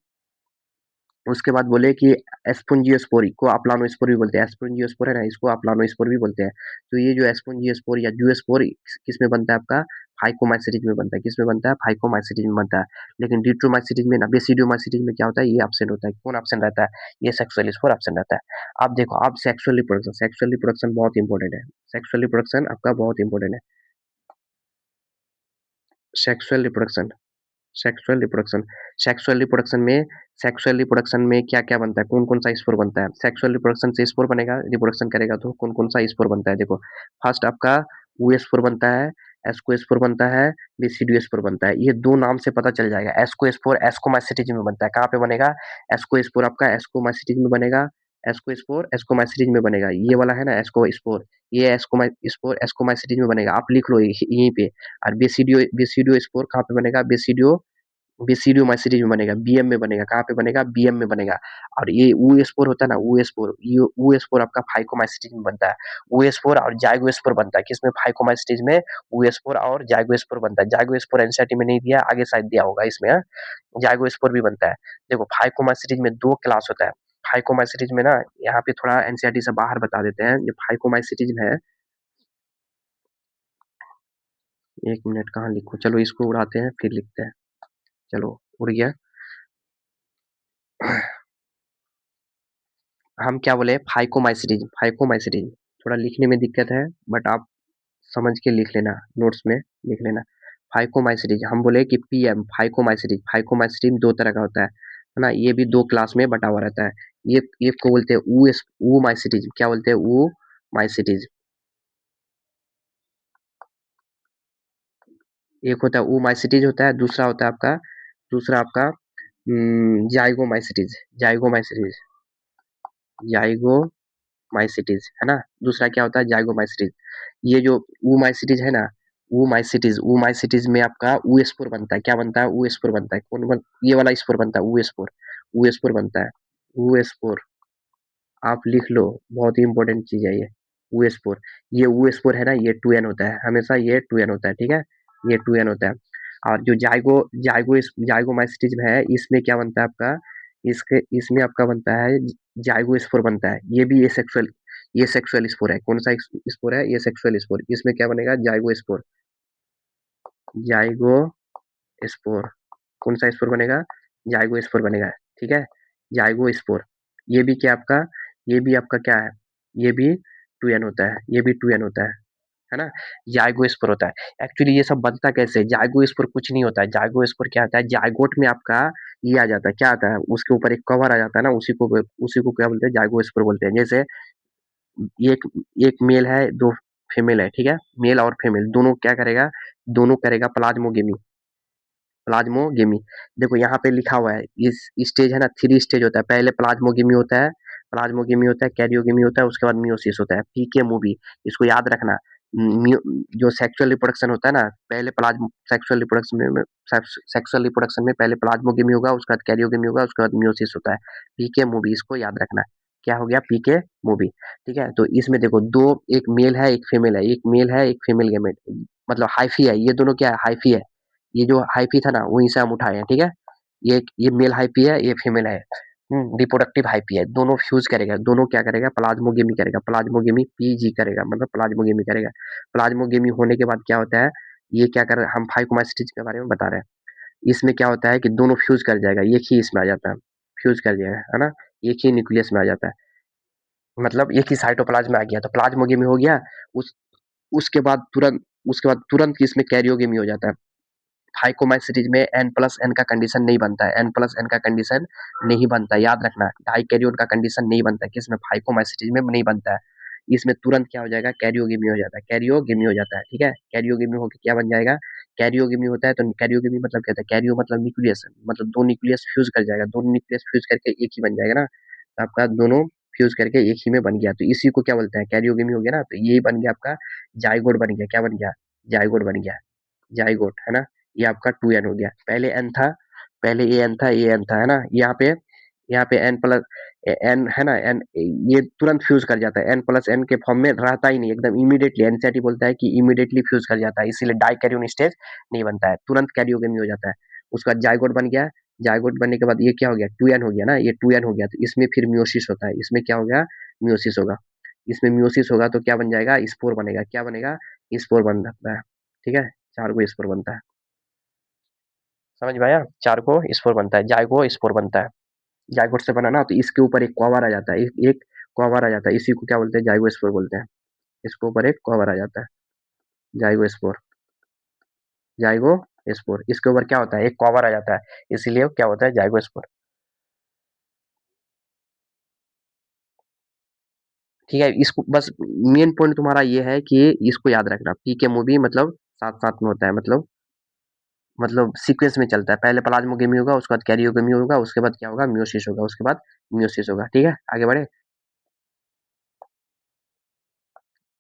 उसके बाद बोले कि एस्पोंजियोस्पोरी को अप्लानोस्पोर भी बोलते हैं। एस्पोंजियोस्पोर है ना, इसको अप्लानोस्पोर भी बोलते हैं। तो ये जो एस्पोंजियोस्पोर या ज़ूओस्पोर किसमें बनता है आपका? फाइकोमाइसिटीज में बनता है। किसमें बनता है? फाइकोमाइसिटीज में बनता है। लेकिन डिट्रोमाइसिटीज में ना, बेसिडियोमाइसिटीज में क्या होता है? ये एब्सेंट होता है। कौन एब्सेंट रहता है? ये सेक्सुअल स्पोर एब्सेंट रहता है। अब देखो, अब सेक्सुअल रिप्रोडक्शन बहुत इंपॉर्टेंट है। सेक्सुअल रिप्रोडक्शन आपका बहुत इंपॉर्टेंट है। Sexual reproduction sexual reproduction sexual reproduction में सेक्सुअल रिप्रोडक्शन में क्या-क्या बनता है? कौन-कौन सा स्पोर बनता है? सेक्सुअल रिप्रोडक्शन से स्पोर बनेगा, रिप्रोडक्शन करेगा तो कौन-कौन सा स्पोर बनता है? देखो, फर्स्ट आपका वो स्पोर बनता है, एस्कोस्पोर बनता है, बेसिडियोस्पोर बनता है। ये 2 नाम से पता चल जाएगा। एस्कोस्पोर एस्कोमाइसिटीज में बनता है। कहाँ पे बनेगा? एस्कोस्पोर आपका एस्कोमाइसिटीज में बनेगा, एस्कोस्पोर एस्कोमाइसिटीज में बनेगा। ये वाला है ना एस्कोस्पोर, ये एस्कोमाइस्पोर एस्कोमाइसिटीज में बनेगा। आप लिख लो यहीं पे। और बेसिडियोस्पोर कहाँ पे बनेगा? बेसिडियोमाइसिटीज में बनेगा, बीएम में बनेगा। कहाँ पे बनेगा? बीएम में बनेगा। और ये ऊ स्पोर होता है ना, ऊ स्पोर, ये ऊ स्पोर आपका फाइकोमाइसिटीज में बनता है। ऊ स्पोर और जाइगोस्पोर बनता है। किसमें? फाइकोमाइसिटीज में ऊ स्पोर और जाइगोस्पोर बनता है। जाइगोस्पोर एनसीईआरटी में नहीं दिया, आगे शायद दिया होगा इसमें। जाइगोस्पोर भी बनता है। देखो, फाइकोमाइसिटीज में 2 क्लास होता है। फाइकोमाइसिटीज में ना, यहाँ पे थोड़ा एनसीईआरटी से बाहर बता देते हैं। जो फाइकोमाइसिटीज है, 1 मिनट कहाँ लिखूँ? चलो इसको उड़ाते हैं फिर लिखते हैं। चलो, उड़ गया। हम क्या बोले? Phycomycetes, phycomycetes. थोड़ा लिखने में दिक्कत है, बट आप समझ के लिख लेना, नोट्स में लिख लेना। फाइकोमाइसिटीज हम बोले कि पीएम फाइकोमाइसिटीज। फाइकोमाइसिटीज 2 तरह का होता है ना? ये भी 2 क्लास में बटा हुआ रहता है। ये एक को बोलते हैं ऊ माइसिटीज। क्या बोलते हैं? ऊ माइसिटीज। एक होता है ऊ माइसिटीज होता है, दूसरा आपका जाइगोमाइसिटीज। जाइगोमाइसिटीज, जाइगोमाइसिटीज है ना? दूसरा क्या होता है? जाइगोमाइसिटीज। ये जो ऊमाइसिटीज है ना, ऊमाइसिटीज में आपका ऊ स्पोर बनता है। क्या बनता है? ऊ स्पोर बनता है। ये वाला स्पोर बनता है, ऊ स्पोर। ऊ स्पोर बनता है, ऊ स्पोर। आप लिख लो, बहुत ही इंपॉर्टेंट चीज है ये। ऊ स्पोर, ये ऊ स्पोर है ना, ये 2n होता है हमेशा। ये 2n होता है, ठीक है? ये 2n होता है। और जो जाइगोमाइसिटीज है, इसमें क्या बनता है आपका? इसके इसमें आपका बनता है जाइगो स्पोर बनता है। ये सेक्सुअल स्पोर है। कौन सा स्पोर है? ये सेक्सुअल स्पोर। इसमें क्या बनेगा? Zygote spore. Zygote spore. कौन सा स्पोर बनेगा? जाइगो स्पोर बनेगा, ठीक है? Zygote spore. ये भी क्या आपका? ये भी आपका क्या है? ये भी 2n होता है, ये भी 2n होता है ना? जाइगोस्पोर होता है। एक्चुअली ये सब बनता कैसे? जाइगोस्पोर कुछ नहीं होता है। जाइगोस्पोर क्या होता है? जाइगोट में आपका ये आ जाता है, क्या आता है? उसके ऊपर एक कवर आ जाता है ना, उसी को क्या बोलते हैं? जाइगोस्पोर बोलते हैं। जैसे एक एक मेल है, 2 फीमेल है, ठीक है? मेल और फीमेल दोनों क्या करेगा? दोनों करेगा प्लाज्मोगेमी। प्लाज्मोगेमी। देखो यहाँ पे लिखा हुआ है, इस स्टेज है ना, 3 स्टेज होता है। पहले प्लाज्मोगेमी होता है, कैरियोगेमी होता है, उसके बाद मियोसिस होता है। पीके मूवी, इसको याद रखना। जो सेक्सुअल रिप्रोडक्शन होता है ना, पहले प्लाज्म सेक्सुअल रिप्रोडक्शन में पहले प्लाज्मोगेमी होगा, उसके बाद कैरियोगेमी होगा, उसके बाद मियोसिस होता है। पीके मूवी, इसको याद रखना। क्या हो गया? पीके मूवी, ठीक है? तो इसमें देखो, दो, एक मेल है, एक फीमेल है, एक मेल है, एक फीमेल गेमेट, मतलब हाइफी है। ये दोनों क्या है? हाइफी है। ये जो हाइफी था ना, वहीं से हम उठाए हैं, ठीक है? ये मेल हाइफी है, ये फीमेल है। रिप्रोडक्टिव हाइफी है। दोनों फ्यूज करेगा, दोनों क्या करेगा? प्लाज्मोगेमी करेगा। प्लाज्मोगेमी पीजी करेगा, मतलब प्लाज्मोगेमी करेगा। प्लाज्मोगेमी होने के बाद क्या होता है? ये क्या कर हम फाइकोमाइसिटीज के बारे में बता रहे हैं। इसमें क्या होता है कि दोनों फ्यूज कर जाएगा, एक ही इसमें आ जाता है। फ्यूज कर जाएगा, है ना? एक ही न्यूक्लियस में आ जाता है, मतलब एक ही साइटोप्लाज्म में आ गया, तो प्लाज्मोगेमी हो गया। उस उसके बाद तुरंत इसमें कैरियोगेमी हो जाता है। फाइकोमाइसिटीज में n+n का कंडीशन नहीं बनता है। n+n का कंडीशन नहीं बनता है, याद रखना। डाइकैरियोन का कंडीशन नहीं बनता है, किसमें? फाइकोमाइसिटीज में नहीं बनता है। इसमें तुरंत क्या हो जाएगा? कैरियोगेमी हो जाता है। कैरियोगेमी हो जाता है, ठीक है? कैरियोगेमी होकर क्या बन जाएगा? कैरियोगेमी होता है, तो कैरियोगेमी मतलब क्या होता है? कैरियो मतलब न्यूक्लियस, मतलब 2 न्यूक्लियस फ्यूज कर जाएगा। 2 न्यूक्लियस फ्यूज करके एक ही बन जाएगा ना, तो आपका दोनों फ्यूज करके एक ही में बन गया, तो इसी को क्या बोलते हैं, कैरियोगेमी हो गया ना। तो यही बन गया आपका जाइगोट बन गया। क्या बन गया, जाइगोट बन गया, जाइगोट है ना। ये आपका 2n हो गया। पहले n था, पहले ए एन था, ए एन था है ना। यहाँ पे एन प्लस एन है ना, एन ये तुरंत फ्यूज कर जाता है, एन प्लस एन के फॉर्म में रहता ही नहीं, एकदम इमीडिएटली। एनसीईआरटी बोलता है कि इमीडिएटली फ्यूज कर जाता है, इसीलिए डाइकैरियोन स्टेज नहीं बनता है, तुरंत कैरियोगेमी हो जाता है। उसका जाइगोट बन गया। जाइगोट बनने के बाद ये क्या हो गया, 2n हो गया ना, ये 2n हो गया। तो इसमें फिर मियोसिस होता है, इसमें क्या हो गया, मियोसिस होगा। इसमें मियोसिस होगा तो क्या बन जाएगा, स्पोर बनेगा। क्या बनेगा, स्पोर बन जाता है। ठीक है, चार को स्पोर बनता है। समझ में आया, चार को स्पोर बनता है, जाइगो स्पोर बनता है। जाइगोट से बना ना, तो इसके ऊपर एक कवर आ जाता है, एक कवर आ जाता है, इसी को क्या बोलते हैं, जाइगो स्पोर बोलते हैं। इसके ऊपर एक कवर आ जाता है, जाइगो स्पोर, जाइगो स्पोर। इसके ऊपर क्या होता है, एक कवर आ जाता है, इसीलिए क्या होता है, जाइगो स्पोर। ठीक है, इसको बस मेन पॉइंट तुम्हारा ये है कि इसको याद रखना, पी के मूवी मतलब साथ साथ में होता है, मतलब सीक्वेंस में चलता है। पहले प्लाज्मोगेमी होगा, उसके बाद कैरियोगेमी होगा, उसके बाद क्या होगा, मियोसिस होगा, उसके बाद मियोसिस होगा। ठीक है, आगे बढ़े।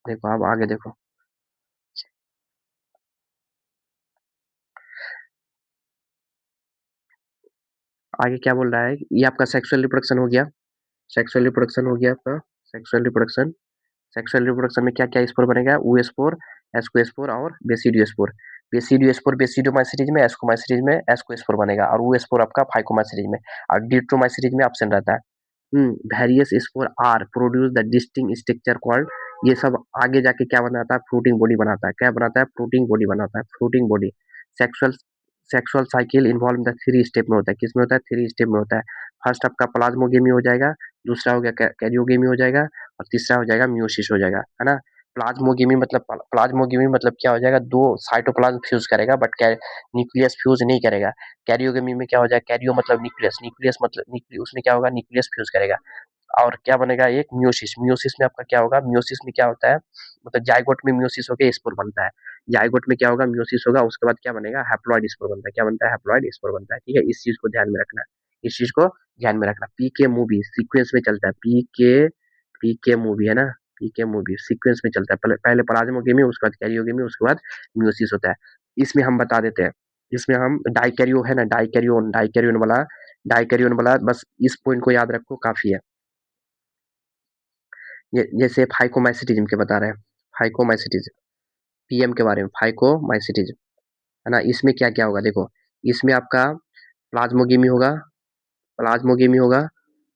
देखो अब आगे देखो, आगे क्या बोल रहा है। ये आपका सेक्सुअल रिप्रोडक्शन हो गया, सेक्सुअल रिप्रोडक्शन हो गया आपका, सेक्सुअल रिप्रोडक्शन। सेक्सुअल रिप्रोडक्शन में क्या क्या स्पोर बनेगा, ओ स्पोर, एस्को स्पोर और बेसिडियो स्पोर। बेसिडियो स्पोर बेसिडोमाइसीज में, एस्कोमाइसीज में एस्को स्पोर बनेगा, और वो स्पोर आपका फाइकोमाइसीज में, और डिट्रोमाइसीज में ऑप्शन रहता है। Various spore are produce the distinct structure called. ये सब आगे जाके क्या बनाता है, फ्रूटिंग बॉडी बनाता है। क्या बनाता है, फ्रूटिंग बॉडी बनाता है, fruiting body. Sexual sexual cycle involve the three step में होता है, किस में होता है, थ्री स्टेप में होता है। फर्स्ट आपका प्लाज्मोगेमी हो जाएगा, दूसरा हो गया कैरियोगेमी हो जाएगा, और तीसरा हो जाएगा मियोसिस हो जाएगा, है ना। प्लाज्मोगेमी मतलब क्या हो जाएगा, दो साइटोप्लाज्म फ्यूज करेगा, बट न्यूक्लियस फ्यूज नहीं करेगा। कैरियोगेमी में क्या हो जाएगा, कैरियो मतलब न्यूक्लियस, न्यूक्लियस मतलब उसमें क्या होगा, न्यूक्लियस फ्यूज करेगा। और क्या बनेगा, एक मियोसिस। मियोसिस में आपका क्या होगा, मियोसिस में क्या होता है, मतलब जाइगोट में मियोसिस होकर स्पोर बनता है। जाइगोट में क्या होगा, मियोसिस होगा, उसके बाद क्या बनेगा, हैप्लॉइड स्पोर बनता है। क्या बनता है, हैप्लॉइड स्पोर बनता है। ठीक है, इस चीज को ध्यान में रखना, इस चीज को ध्यान में रखना। पी के मूवी सीक्वेंस में चलता है, पी के मूवी है ना, पी के मूवी सीक्वेंस में चलता है। पहले प्लाज्मोगेमी, उसके बाद कैरियोगेमी, उसके बाद मियोसिस होता है। इसमें हम बता देते हैं, इसमें हम डाइकैरियो है ना, डाइकैरियोन वाला बस इस पॉइंट को याद रखो, काफी है। जैसे फाइकोमाइसिटिज्म के बता रहे हैं, फाइकोमाइसिटिज्म, पीएम के बारे में, फाइकोमाइसिटिज्म है ना। इसमें क्या क्या होगा देखो, इसमें आपका प्लाज्मोगेमी होगा, प्लाज्मोगेमी होगा,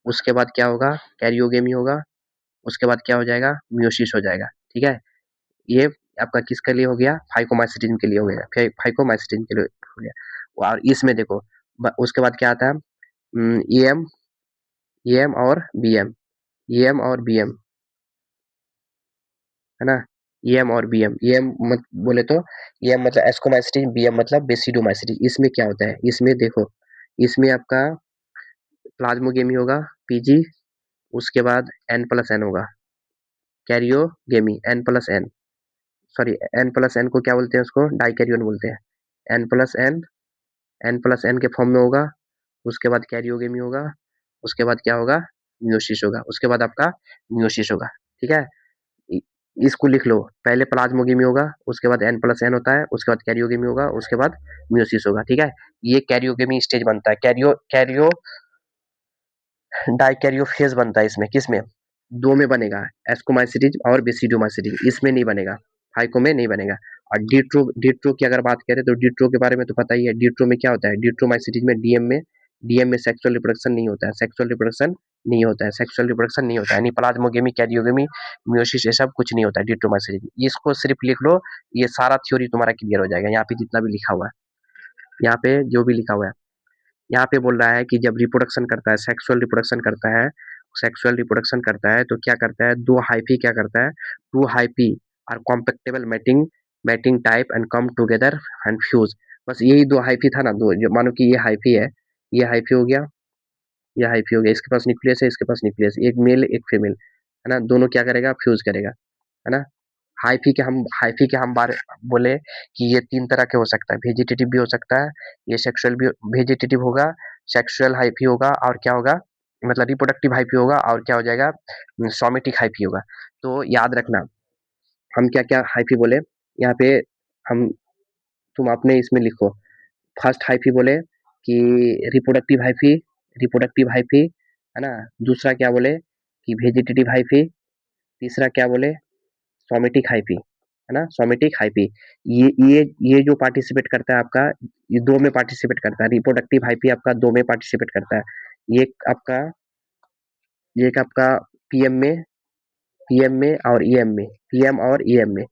उसके बाद क्या होगा, कैरियोगेमी होगा, उसके बाद क्या हो जाएगा, मियोसिस हो जाएगा। ठीक है, ये आपका किसके लिए हो गया, फाइकोमाइसिटिज्म के लिए हो गया, फाइकोमाइसिटिज्म के लिए हो गया। और इसमें देखो उसके बाद क्या आता है, एम, एम और बी एम, एम और बी एम है ना। एम और बी एम, एम मत बोले तो, एम मतलब एस्कोमाइसिटिस, बी एम मतलब बेसिडोमाइसिटिस। इसमें क्या होता है, इसमें देखो, इसमें आपका प्लाज्मोगेमी होगा, पीजी, उसके बाद एन प्लस एन होगा, karyogamy, N plus N, sorry N plus N को क्या बोलते हैं, उसको डाइकैरियोन बोलते हैं। N plus N, N plus N के फॉर्म में होगा, उसके बाद कैरियोगेमी होगा, उसके बाद क्या होगा, मियोसिस होगा, उसके बाद आपका मियोसिस होगा। ठीक है, इसको लिख लो, पहले प्लाज्मोगेमी होगा, उसके बाद एन प्लस एन होता है, उसके बाद कैरियोगेमी होगा, उसके बाद मियोसिस होगा। ठीक है, ये कैरियोगेमी स्टेज बनता है, कैरियो कैरियो डाइकैरियोफेज बनता है इसमें, किसमें, दो में बनेगा, एस्कोमाइसिटीज और बेसिडोमाइसिटीज, इसमें नहीं बनेगा, फाइको में नहीं बनेगा। और डिट्रो, डिट्रो की अगर बात करें तो डिट्रो के बारे में तो पता ही है। डिट्रो में क्या होता है, डिट्रोमाइसिटीज में डीएम में सेक्सुअल रिप्रोडक्शन नहीं होता है, सेक्सुअल रिप्रोडक्शन नहीं होता है, सेक्सुअल रिप्रोडक्शन नहीं होता है, यानी प्लाज्मोगेमी, कैरियोगेमी, मियोसिस, ये सब कुछ नहीं होता है डिट्रोमाइसिटीज में। इसको सिर्फ लिख लो, ये सारा थ्योरी तुम्हारा क्लियर हो जाएगा। यहाँ पे जितना भी लिखा हुआ है, यहाँ पे जो भी लिखा हुआ है, यहाँ पे बोल रहा है कि जब रिप्रोडक्शन करता है, सेक्सुअल रिप्रोडक्शन करता है, सेक्सुअल रिप्रोडक्शन करता है तो क्या करता है, दो हाइफी क्या करता है, two hyphae are compatible mating, mating type and come together and fuse. बस यही दो हाइफी था ना, दो जो मानो कि ये हाइफी है, ये हाइफी हो गया, ये हाइफी हो गया, इसके पास न्यूक्लियस है, इसके पास न्यूक्लियस, एक मेल एक फीमेल है ना, दोनों क्या करेगा, फ्यूज करेगा, है ना। हाइफी के हम बारे बोले कि ये तीन तरह के हो सकता है, वेजिटेटिव भी हो सकता है, ये सेक्सुअल भी वेजिटेटिव होगा, सेक्सुअल हाइफी होगा, और क्या होगा, मतलब रिप्रोडक्टिव हाइफी होगा और क्या हो जाएगा, सोमेटिक हाइफी होगा। तो याद रखना हम क्या क्या हाइफी बोले यहाँ पे। हम तुम अपने इसमें लिखो। फर्स्ट हाइफी बोले कि रिप्रोडक्टिव हाइफी, रिप्रोडक्टिव हाइफी है ना। दूसरा क्या बोले कि वेजिटेटिव हाइफी। तीसरा क्या बोले, सोमेटिक हाइफी है ना, सोमेटिक हाइफी। ये जो पार्टिसिपेट करता है आपका, ये दो में पार्टिसिपेट करता है। रिप्रोडक्टिव हाइफी आपका दो में पार्टिसिपेट करता है। ये आपका ये एक आपका पीएम में, पीएम में और ईएम में, पीएम और ईएम में,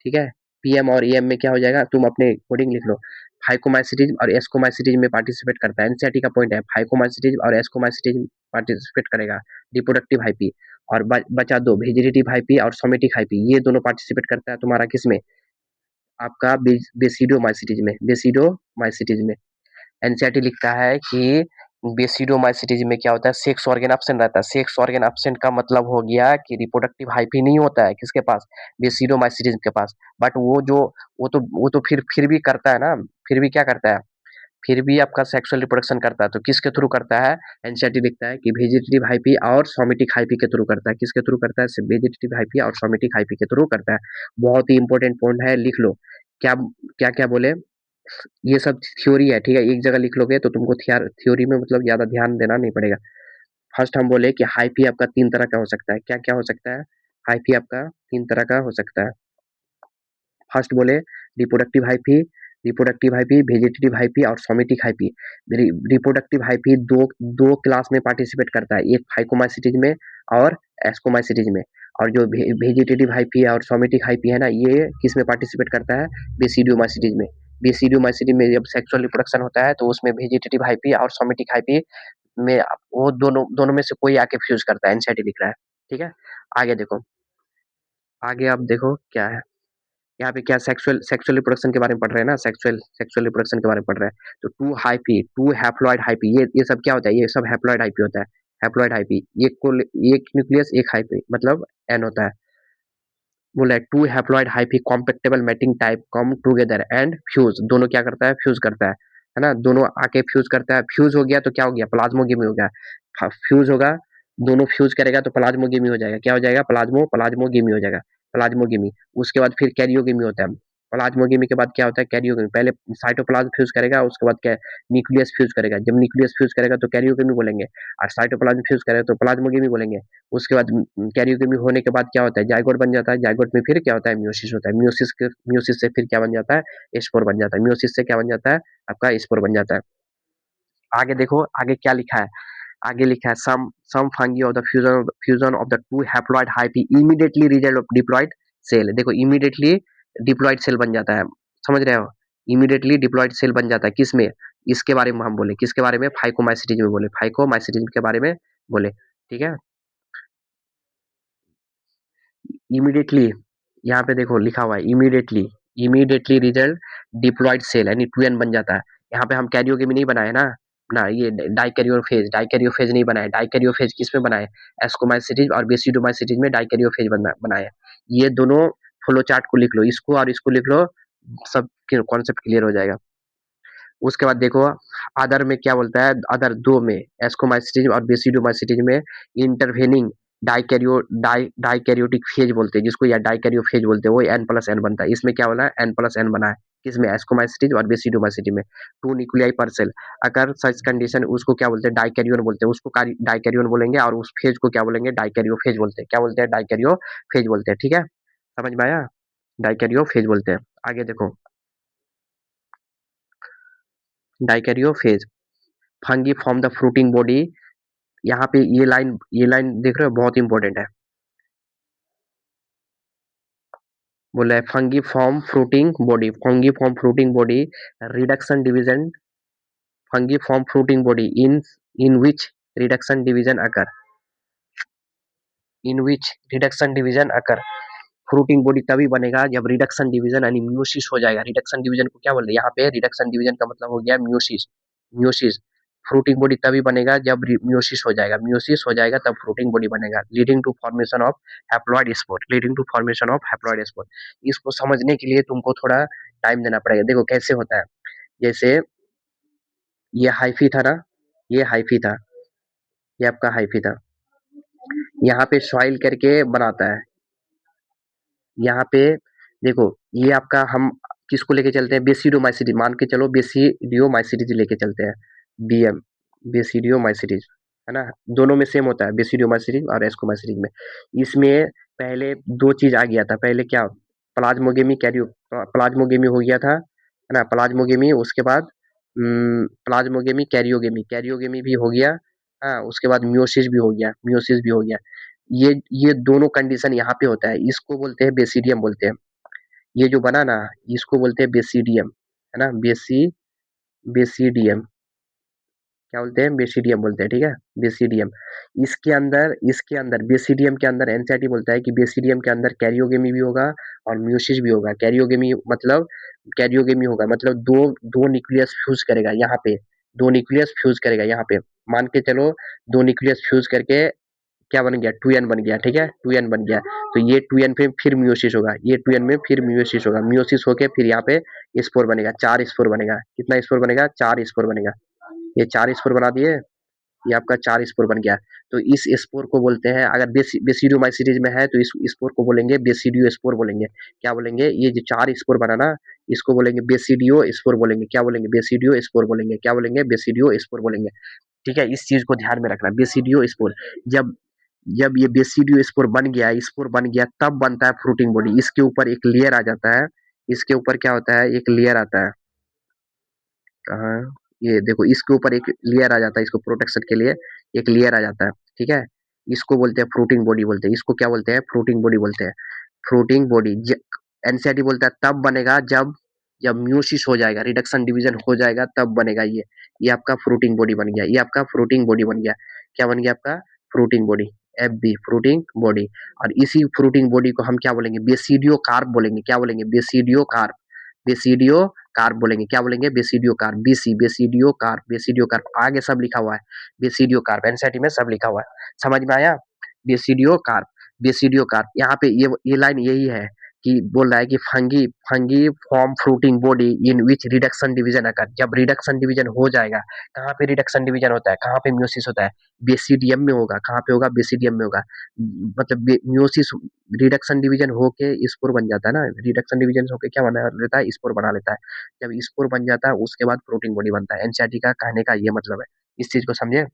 ठीक है। पीएम और ईएम में क्या हो जाएगा, तुम अपने कोडिंग लिख लो। फाइकोमाइसिटीज और एस्कोमाइसिटीज में पार्टिसिपेट करता है। एनसीईआरटी का पॉइंट है, फाइकोमाइसिटीज और एस्कोमाइसिटीज पार्टिसिपेट करेगा रिप्रोडक्टिव हाइपी। और बचा दो, वेजिटेटिव हाइपी और सोमेटिक हाइपी, ये दोनों पार्टिसिपेट करता है तुम्हारा किसमें, आपका बेसिडोमाइसिटीज में, बेसिडोमाइसिटीज में। एनसीईआरटी लिखता है कि बेसिडोमाइसिटीज में क्या होता है, सेक्स ऑर्गन एब्सेंट रहता है। सेक्स ऑर्गन एब्सेंट का मतलब हो गया कि रिप्रोडक्टिव हाइफी नहीं होता है किसके पास, बेसिडोमाइसिटीज के पास। बट वो तो फिर भी करता है ना, फिर भी क्या करता है, फिर भी आपका सेक्सुअल रिप्रोडक्शन करता है। तो किसके थ्रू करता है, एनसीईआरटी लिखता है कि वेजिटेटिव हाइपी और सोमेटिक हाइपी के थ्रू करता है। किसके थ्रू करता है, वेजिटेटिव हाइपी और सोमेटिक हाइपी के थ्रू करता है। बहुत ही इंपॉर्टेंट पॉइंट है, लिख लो। क्या क्या क्या बोले, ये सब थ्योरी है, ठीक है। एक जगह लिख लोगे तो तुमको थ्योरी में मतलब ज्यादा ध्यान देना नहीं पड़ेगा। फर्स्ट हम बोले कि हाइफी आपका तीन तरह का हो सकता है। क्या क्या हो सकता है, हाइफी आपका तीन तरह का हो सकता है। फर्स्ट बोले reproductive hyphae, reproductive hyphae, vegetative hyphae और सोमेटिक हाइपी। रिप्रोडक्टिव हाइपी दो दो क्लास में पार्टिसिपेट करता है, एक फाइकोमाइसिटीज में और एस्कोमाइसिटीज में। और जो वेजिटेटिव हाइपी और सोमेटिक हाइपी है ना, ये किस में पार्टिसिपेट करता है, बेसिडियोमाइसिटीज में। बेसिडियोमाइसिटी में जब सेक्सुअल रिप्रोडक्शन होता है तो उसमें वेजिटेटिव हाइपी और सोमेटिक हाइपी में वो दोनों दोनों में से कोई आके फ्यूज करता है, एनसीईआरटी लिख रहा है, ठीक है। आगे देखो, आगे आप देखो क्या है। यहाँ पे क्या सेक्सुअल सेक्सुअल रिप्रोडक्शन के बारे में पढ़ रहे हैं ना, सेक्सुअल सेक्सुअल रिप्रोडक्शन के बारे में पढ़ रहे हैं। तो two hyphae, two haploid hyphae, ये सब क्या होता है, ये सब हैप्लॉइड हाइपी होता है। हैप्लॉइड हाइपी, एक न्यूक्लियस एक हाइपी मतलब एन होता है। बोला है two haploid hyphae compatible mating type come together and fuse, दोनों क्या करता है, फ्यूज करता है ना। दोनों आके फ्यूज करता है, फ्यूज हो गया तो क्या हो गया, प्लाज्मोगेमी हो गया। फ्यूज होगा, दोनों फ्यूज करेगा तो प्लाज्मोगेमी हो जाएगा। क्या हो जाएगा, प्लाज्मोगेमी हो जाएगा, प्लाज्मोगेमी। उसके बाद फिर कैरियोगेमी होता है। प्लाज्मोगेमी के बाद क्या होता है, कैरियोगेमी। पहले साइटोप्लाज्म फ्यूज करेगा, उसके बाद क्या, न्यूक्लियस फ्यूज करेगा। जब न्यूक्लियस फ्यूज करेगा तो कैरियोगेमी बोलेंगे, और साइटोप्लाज्म फ्यूज करेगा तो प्लाज्मोगेमी बोलेंगे। उसके बाद कैरियोगेमी होने के बाद क्या होता है, जाइगोट बन जाता है। जाइगोट में फिर क्या होता है, म्यूसिस होता है। म्यूसिस से फिर क्या बन जाता है, स्पोर बन जाता है। म्यूसिस से क्या बन जाता है, आपका स्पोर बन जाता है। आगे देखो, आगे क्या लिखा है। आगे लिखा है some fungi of the fusion of the two haploid hyphae immediately result of diploid cell. देखो इमीडिएटली डिप्लॉयड सेल बन जाता है, समझ रहे हो। इमीडिएटली डिप्लॉयड सेल बन जाता है किसमें, इसके बारे में हम बोले, किसके बारे में, फाइकोमाइसिटीज में बोले, फाइकोमाइसिटीज के बारे में बोले, ठीक है। इमीडिएटली, यहाँ पे देखो लिखा हुआ है immediately, immediately result diploid cell यानी 2n बन जाता है। यहाँ पे हम कैरियोगेमी नहीं बनाए ना, ना ये डाइकैरियोफेज नहीं बनाए। डाइकैरियोफेज किस में बनाए, एस्कोमाइसिटीज और बेसिडोमाइसिटीज में डाइकैरियोफेज बनाए। ये दोनों फ्लो चार्ट को लिख लो, इसको और इसको लिख लो, सब कॉन्सेप्ट क्लियर हो जाएगा। उसके बाद देखो अदर में क्या बोलता है, अदर दो में, एस्कोमाइसिटीज और बेसिडोमाइसिटीज में इंटरवेनिंग डाइकैरियोटिक फेज बोलते हैं जिसको, या डाइकैरियोफेज बोलते हैं, वो एन प्लस एन बनता है। इसमें क्या बोला है, एन प्लस एन बना है किसमें, एस्कोमाइसिटीज और बेसिडोमाइसिटी में। टू न्यूक्लियाई पर सेल, अगर सच कंडीशन उसको क्या बोलते हैं, डाइकैरियोन बोलते हैं, उसको डाइकैरियोन बोलेंगे। और उस फेज को क्या बोलेंगे, डाइकैरियोफेज बोलते हैं। क्या बोलते हैं, डाइकैरियोफेज बोलते हैं, ठीक है। समझ में आया, डाइकैरियोफेज बोलते हैं। आगे देखो, dikaryophase, fungi form the fruiting body. यहाँ पे ये लाइन देख रहे हो, बहुत इंपॉर्टेंट है। बोला है fungi form fruiting body, fungi form fruiting body, reduction division, fungi form fruiting body in which reduction division occur, in which reduction division occur. Fruiting body तभी बनेगा जब रिडक्शन डिवीजन यानी म्यूसिस हो जाएगा। रिडक्शन डिवीजन को क्या बोलते हैं, यहाँ पे रिडक्शन डिवीजन का मतलब हो गया म्यूसिस, म्यूसिस। फ्रूटिंग बॉडी तभी बनेगा जब म्यूसिस हो जाएगा, म्यूसिस हो जाएगा तब फ्रूटिंग बॉडी बनेगा। Leading to formation of haploid spore, leading to formation of haploid spore. इसको समझने के लिए तुमको थोड़ा टाइम देना पड़ेगा। देखो कैसे होता है, जैसे ये हाइफी था ना, ये हाइफी था, ये आपका हाइफी था। यहाँ पे सॉइल करके बनाता है। यहाँ पे देखो, ये आपका हम किसको लेके चलते हैं, बेसिडोमाइसिटी मान के चलो, बेसिडियोमाइसिटीज लेके चलते हैं। बीएम, बेसिडियोमाइसिटीज, है ना। दोनों में सेम होता है, बेसिडियोमाइसिटीज और एस्कोमाइसिटीज में। इसमें पहले दो चीज आ गया था, पहले क्या, प्लाज्मोगेमी कैरियो, प्लाज्मोगेमी हो गया था, है ना, प्लाज्मोगेमी। उसके बाद प्लाज्मोगेमी कैरियोगेमी, कैरियोगेमी भी हो गया। हाँ, उसके बाद मियोसिस भी हो गया, मियोसिस भी हो गया। ये ये दोनों कंडीशन यहाँ पे होता है, इसको बोलते हैं बेसिडियम बोलते हैं। ये जो बना ना, इसको बोलते हैं बेसिडियम, है ना, बेसिडियम क्या बोलते हैं, बेसिडियम बोलते हैं, ठीक है, बेसिडियम। इसके अंदर बेसिडियम के अंदर एनसीईआरटी बोलता है कि बेसिडियम के अंदर कैरियोगेमी भी होगा और म्यूसिस भी होगा। कैरियोगेमी होगा मतलब दो दो न्यूक्लियस फ्यूज करेगा यहाँ पे, दो न्यूक्लियस फ्यूज करेगा यहाँ पे। मान के चलो, दो न्यूक्लियस फ्यूज करके क्या बन गया, 2n बन गया, ठीक है, 2n बन गया। तो ये 2n पे फिर मियोसिस होगा, ये 2n में फिर मियोसिस होगा, मियोसिस होके फिर यहाँ पे स्पोर बनेगा, 4 स्पोर बनेगा। कितना स्पोर बनेगा, 4 स्पोर बनेगा। ये 4 स्पोर बना दिए, ये आपका 4 स्पोर बन गया। तो इस स्पोर को बोलते हैं, अगर बेसिडियोमाइसिटीज में है तो इस स्पोर को बोलेंगे बेसिडियो स्पोर बोलेंगे। क्या बोलेंगे, ये जो 4 स्पोर बना ना, इसको बोलेंगे बेसिडियो स्पोर बोलेंगे। क्या बोलेंगे, बेसिडियो स्पोर बोलेंगे। क्या बोलेंगे, बेसिडियो स्पोर बोलेंगे। ठीक है, इस चीज को ध्यान में रखना, बेसिडियो स्पोर। जब जब ये बेसिडियो स्पोर बन गया, स्पोर बन गया, तब बनता है फ्रूटिंग बॉडी। इसके ऊपर एक लेयर आ जाता है, इसके ऊपर क्या होता है, एक लेयर आता है। कहाँ है? ये देखो, इसके ऊपर एक लेयर आ जाता है, इसको प्रोटेक्शन के लिए एक लेयर आ जाता है, ठीक है। इसको बोलते हैं फ्रूटिंग बॉडी बोलते हैं, इसको क्या बोलते हैं, फ्रूटिंग बॉडी बोलते हैं। फ्रूटिंग बॉडी एनसीईआरटी बोलता है तब बनेगा जब जब म्यूसिस हो जाएगा, रिडक्शन डिवीजन हो जाएगा, तब बनेगा ये आपका फ्रूटिंग बॉडी बन गया, ये आपका फ्रूटिंग बॉडी बन गया। क्या बन गया आपका, fruiting body, F B, fruiting body. और इसी फ्रूटिंग बॉडी को हम क्या बोलेंगे, बेसिडियो कार्प बोलेंगे। क्या बोलेंगे, बेसिडियो कार्प, बेसिडियो कार्प बोलेंगे। क्या बोलेंगे, basidio carp, BC, basidio carp, basidio carp. आगे सब लिखा हुआ है, बेसिडियो कार्प, एनसीईआरटी में सब लिखा हुआ है। समझ में आया, बेसिडियो कार्प, बेसिडियो कार्प। यहाँ पे ये लाइन यही है कि बोल रहा है कि fungi fungi form fruiting body in which reduction division अकर। जब रिडक्शन डिवीजन हो जाएगा, कहाँ पे रिडक्शन डिवीजन होता है, कहाँ पे म्यूसिस होता है, बेसिडियम में होगा। कहाँ पे होगा, बेसिडियम में होगा। मतलब म्यूसिस, रिडक्शन डिवीजन होके स्पोर बन जाता है ना, रिडक्शन डिवीजन होके क्या बना लेता है, स्पोर बना लेता है। जब स्पोर बन जाता है, उसके बाद प्रोटीन बॉडी बनता है। एनसीईआरटी का कहने का ये मतलब है, इस चीज को समझे।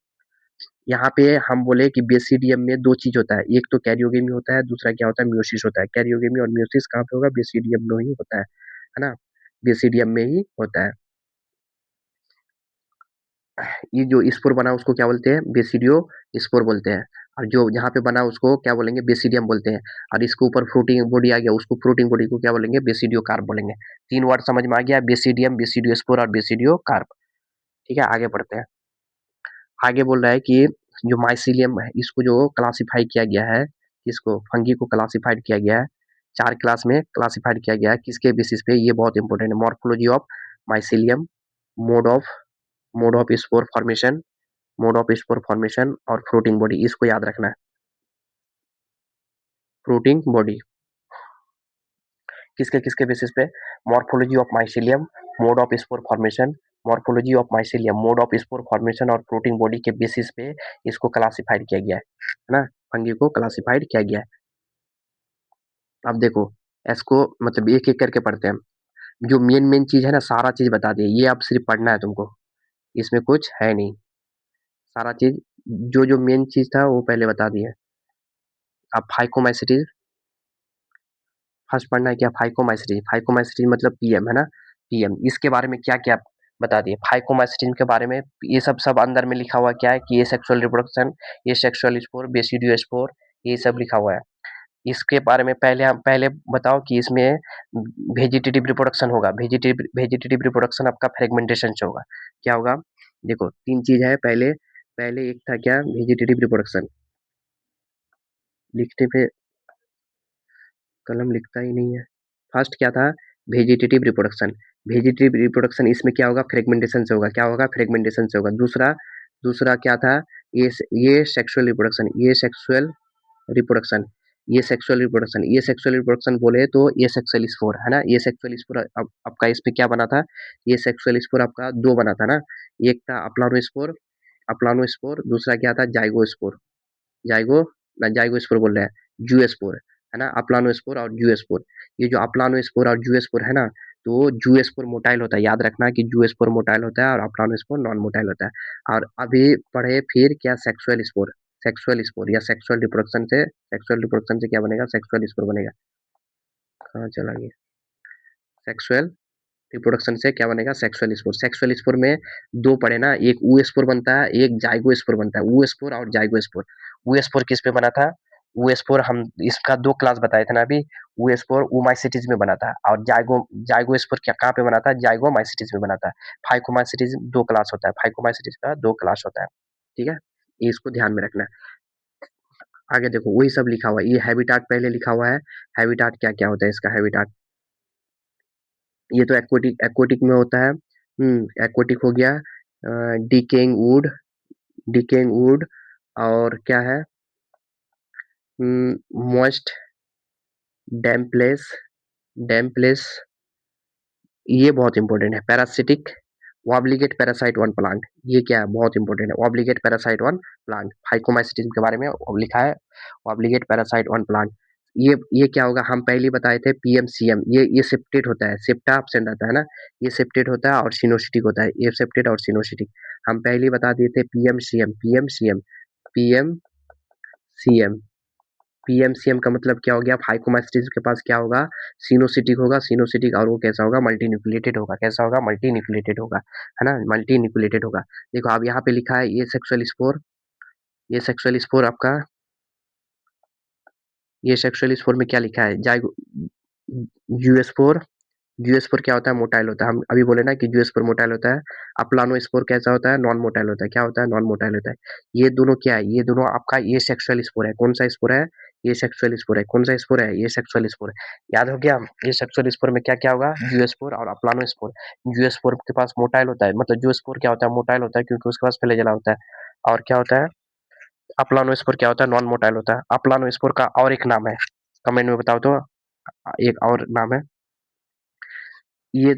यहाँ पे हम बोले कि बेसिडियम में दो चीज होता है, एक तो कैरियोगेमी होता है, दूसरा क्या होता है, म्यूसिस होता है। कैरियोगेमी और म्यूसिस कहाँ पे होगा, बेसिडियम में ही होता है ना, बेसिडियम में ही होता है। ये जो स्पोर बना उसको क्या बोलते हैं, बेसिडियो स्पोर बोलते हैं। और जो जहाँ पे बना उसको क्या बोलेंगे, बेसिडियम बोलते हैं। और इसके ऊपर फ्रूटिंग बॉडी आ गया, उसको फ्रूटिंग बॉडी को क्या बोलेंगे, बेसिडियो कार्प बोलेंगे। तीन वर्ड समझ में आ गया, बेसिडियम, बेसिडियो स्पोर और बेसिडियो कार्प। ठीक है, आगे बढ़ते हैं। आगे बोल रहा है कि जो माइसिलियम है, इसको जो क्लासिफाई किया गया है, इसको फंगी को क्लासिफाइड किया गया है, चार क्लास में क्लासिफाइड किया गया है। किसके बेसिस पे, ये बहुत इंपॉर्टेंट है। Morphology of mycelium, mode of mode of spore formation, mode of spore formation और फ्रूटिंग बॉडी, इसको याद रखना है। फ्रूटिंग बॉडी किसके किसके बेसिस पे, morphology of mycelium, mode of spore formation, morphology of mycelium, mode of spore formation और protein body के बेसिस पे इसको क्लासिफाइड किया गया है ना, फंगी को क्लासिफाइड किया गया है। अब देखो, इसको मतलब एक एक करके पढ़ते हैं। जो मेन मेन चीज है ना, सारा चीज बता दिए, ये आप सिर्फ पढ़ना है तुमको, इसमें कुछ है नहीं। सारा चीज, जो जो मेन चीज था वो पहले बता दिए। अब फाइकोमाइसिटीज फर्स्ट पढ़ना है क्या, फाइकोमाइसिटीज, फाइकोमाइसिटीज मतलब पीएम, है ना, पीएम। इसके बारे में क्या क्या बता दिए फाइकोमाइसिटीज के बारे में। ये सब सब अंदर में लिखा हुआ क्या है कि ये सेक्सुअल रिप्रोडक्शन, ये सेक्सुअल स्पोर, बेसिडियो स्पोर, ये सब लिखा हुआ है। इसके बारे में पहले बताओ कि इसमें वेजिटेटिव रिप्रोडक्शन होगा, वेजिटेटिव रिप्रोडक्शन आपका फ्रेगमेंटेशन से होगा। क्या होगा, देखो तीन चीज है। पहले पहले एक था क्या, वेजिटेटिव रिप्रोडक्शन। लिखने पे कलम लिखता ही नहीं है। फर्स्ट क्या था, वेजिटेटिव रिप्रोडक्शन। वेजिटेटिव रिप्रोडक्शन इसमें क्या होगा, फ्रेगमेंटेशन से होगा। क्या होगा, फ्रेगमेंटेशन से होगा। दूसरा दूसरा क्या था, ये सेक्सुअल रिप्रोडक्शन, ये सेक्सुअल रिप्रोडक्शन, ये सेक्सुअल रिप्रोडक्शन, ये सेक्सुअल रिप्रोडक्शन बोले तो ये सेक्सुअल स्पोर, है ना। ये सेक्सुअल स्पोर आपका इस पे क्या बना था, ये सेक्सुअल स्पोर आपका दो बना था ना। एक था अपलानोस्पोर, अप्लानोस्पोर, दूसरा क्या था जाइगोस्पोर, जाइगो ना जाइगोस्पोर बोल रहे हैं, जूस्पोर, है ना, अप्लानोस्पोर और जूस्पोर। ये जो अप्लानोस्पोर और जूस्पोर है ना, तो जूस्पोर मोटाइल होता है, याद रखना कि जूस्पोर मोटाइल होता है और अप्लानोस्पोर नॉन मोटाइल होता है। और अभी पढ़े फिर क्या, सेक्सुअल स्पोर, सेक्सुअल स्पोर या सेक्सुअल रिप्रोडक्शन से क्या बनेगा, सेक्सुअल स्पोर बनेगा। कहाँ चला गया, सेक्सुअल रिप्रोडक्शन से क्या बनेगा, सेक्सुअल स्पोर। सेक्सुअल स्पोर में दो पड़े ना, एक ऊ स्पोर बनता है, एक जाइगो स्पोर बनता है, ऊ स्पोर और जाइगो स्पोर। ऊ स्पोर किस पे बना था, ऊ स्पोर हम इसका दो क्लास बताए थे ना अभी, ऊ स्पोर ऊमाइसिटीज में बना था, और जाइगो जाइगो स्पोर क्या कहाँ पे बना था, जाइगोमाइसिटीज में बना था। फाइकोमाइसिटीज दो क्लास होता है, फाइकोमाइसिटीज का दो क्लास होता है, ठीक है, ये इसको ध्यान में रखना है। आगे देखो वही सब लिखा हुआ है, ये हैबिटाट पहले लिखा हुआ है, हैबिटाट क्या क्या होता है इसका हैबिटाट, ये तो एक्वाटिक एक्वाटिक में होता है, एक्वाटिक हो गया, डिकेइंग वुड, डिकेइंग वुड, और क्या है, मॉइस्ट, डैम्प प्लेस, डैम्प प्लेस, ये बहुत इंपॉर्टेंट है। Parasitic, obligate parasite one plant, ये क्या है, बहुत इंपॉर्टेंट है, obligate parasite one plant, phycomycetes के बारे में लिखा है, ऑब्लिगेट पैरासाइट वन प्लांट। ये क्या होगा, हम पहले ही बताए थे, पीएमसीएम, ये सेप्टेट होता है, सेप्टा एब्सेंट रहता है ना, ये सेप्टेट होता है और सिनोसिटिक होता है, ये सेप्टेट और सिनोसिटिक हम पहले ही बता दिए थे। पीएमसीएम, पीएमसीएम, पीएमसीएम, पीएमसीएम का मतलब क्या हो गया, फाइकोमास्टिस के पास क्या होगा, सिनोसिटिक होगा, सिनोसिटिक, और वो कैसा होगा, मल्टी न्यूक्लिएटेड होगा, कैसा होगा, मल्टी न्यूक्लिएटेड होगा, है ना, मल्टी न्यूक्लिएटेड होगा। देखो अब यहाँ पे लिखा है, ये सेक्सुअल स्पोर, ये सेक्सुअल स्पोर आपका, ये सेक्सुअल स्पोर में क्या लिखा है, जाइगो, यूएस्पोर, जूस्पोर क्या होता है, मोटाइल होता है, हम अभी बोले ना कि जूस्पोर मोटाइल होता है। अप्लानोस्पोर कैसा होता है, नॉन मोटाइल होता है, क्या होता है, नॉन मोटाइल होता है। ये दोनों क्या है, ये दोनों आपका, ये सेक्सुअल स्पोर है, कौन सा स्पोर है, ये सेक्सुअल स्पोर है, कौन सा स्पोर है, ये सेक्सुअल स्पोर है, याद हो गया। ये सेक्सुअल स्पोर में क्या क्या होगा, जूस्पोर और अप्लानोस्पोर। जूस्पोर के पास मोटाइल होता है, मतलब जूस्पोर क्या होता है, मोटाइल होता है, क्योंकि उसके पास फ्लैजेला होता है। और क्या होता है, अप्लानोस्पोर क्या होता है, नॉन मोटाइल होता है। अप्लानोस्पोर का और एक नाम है, कमेंट में बताओ तो, एक और नाम है ये।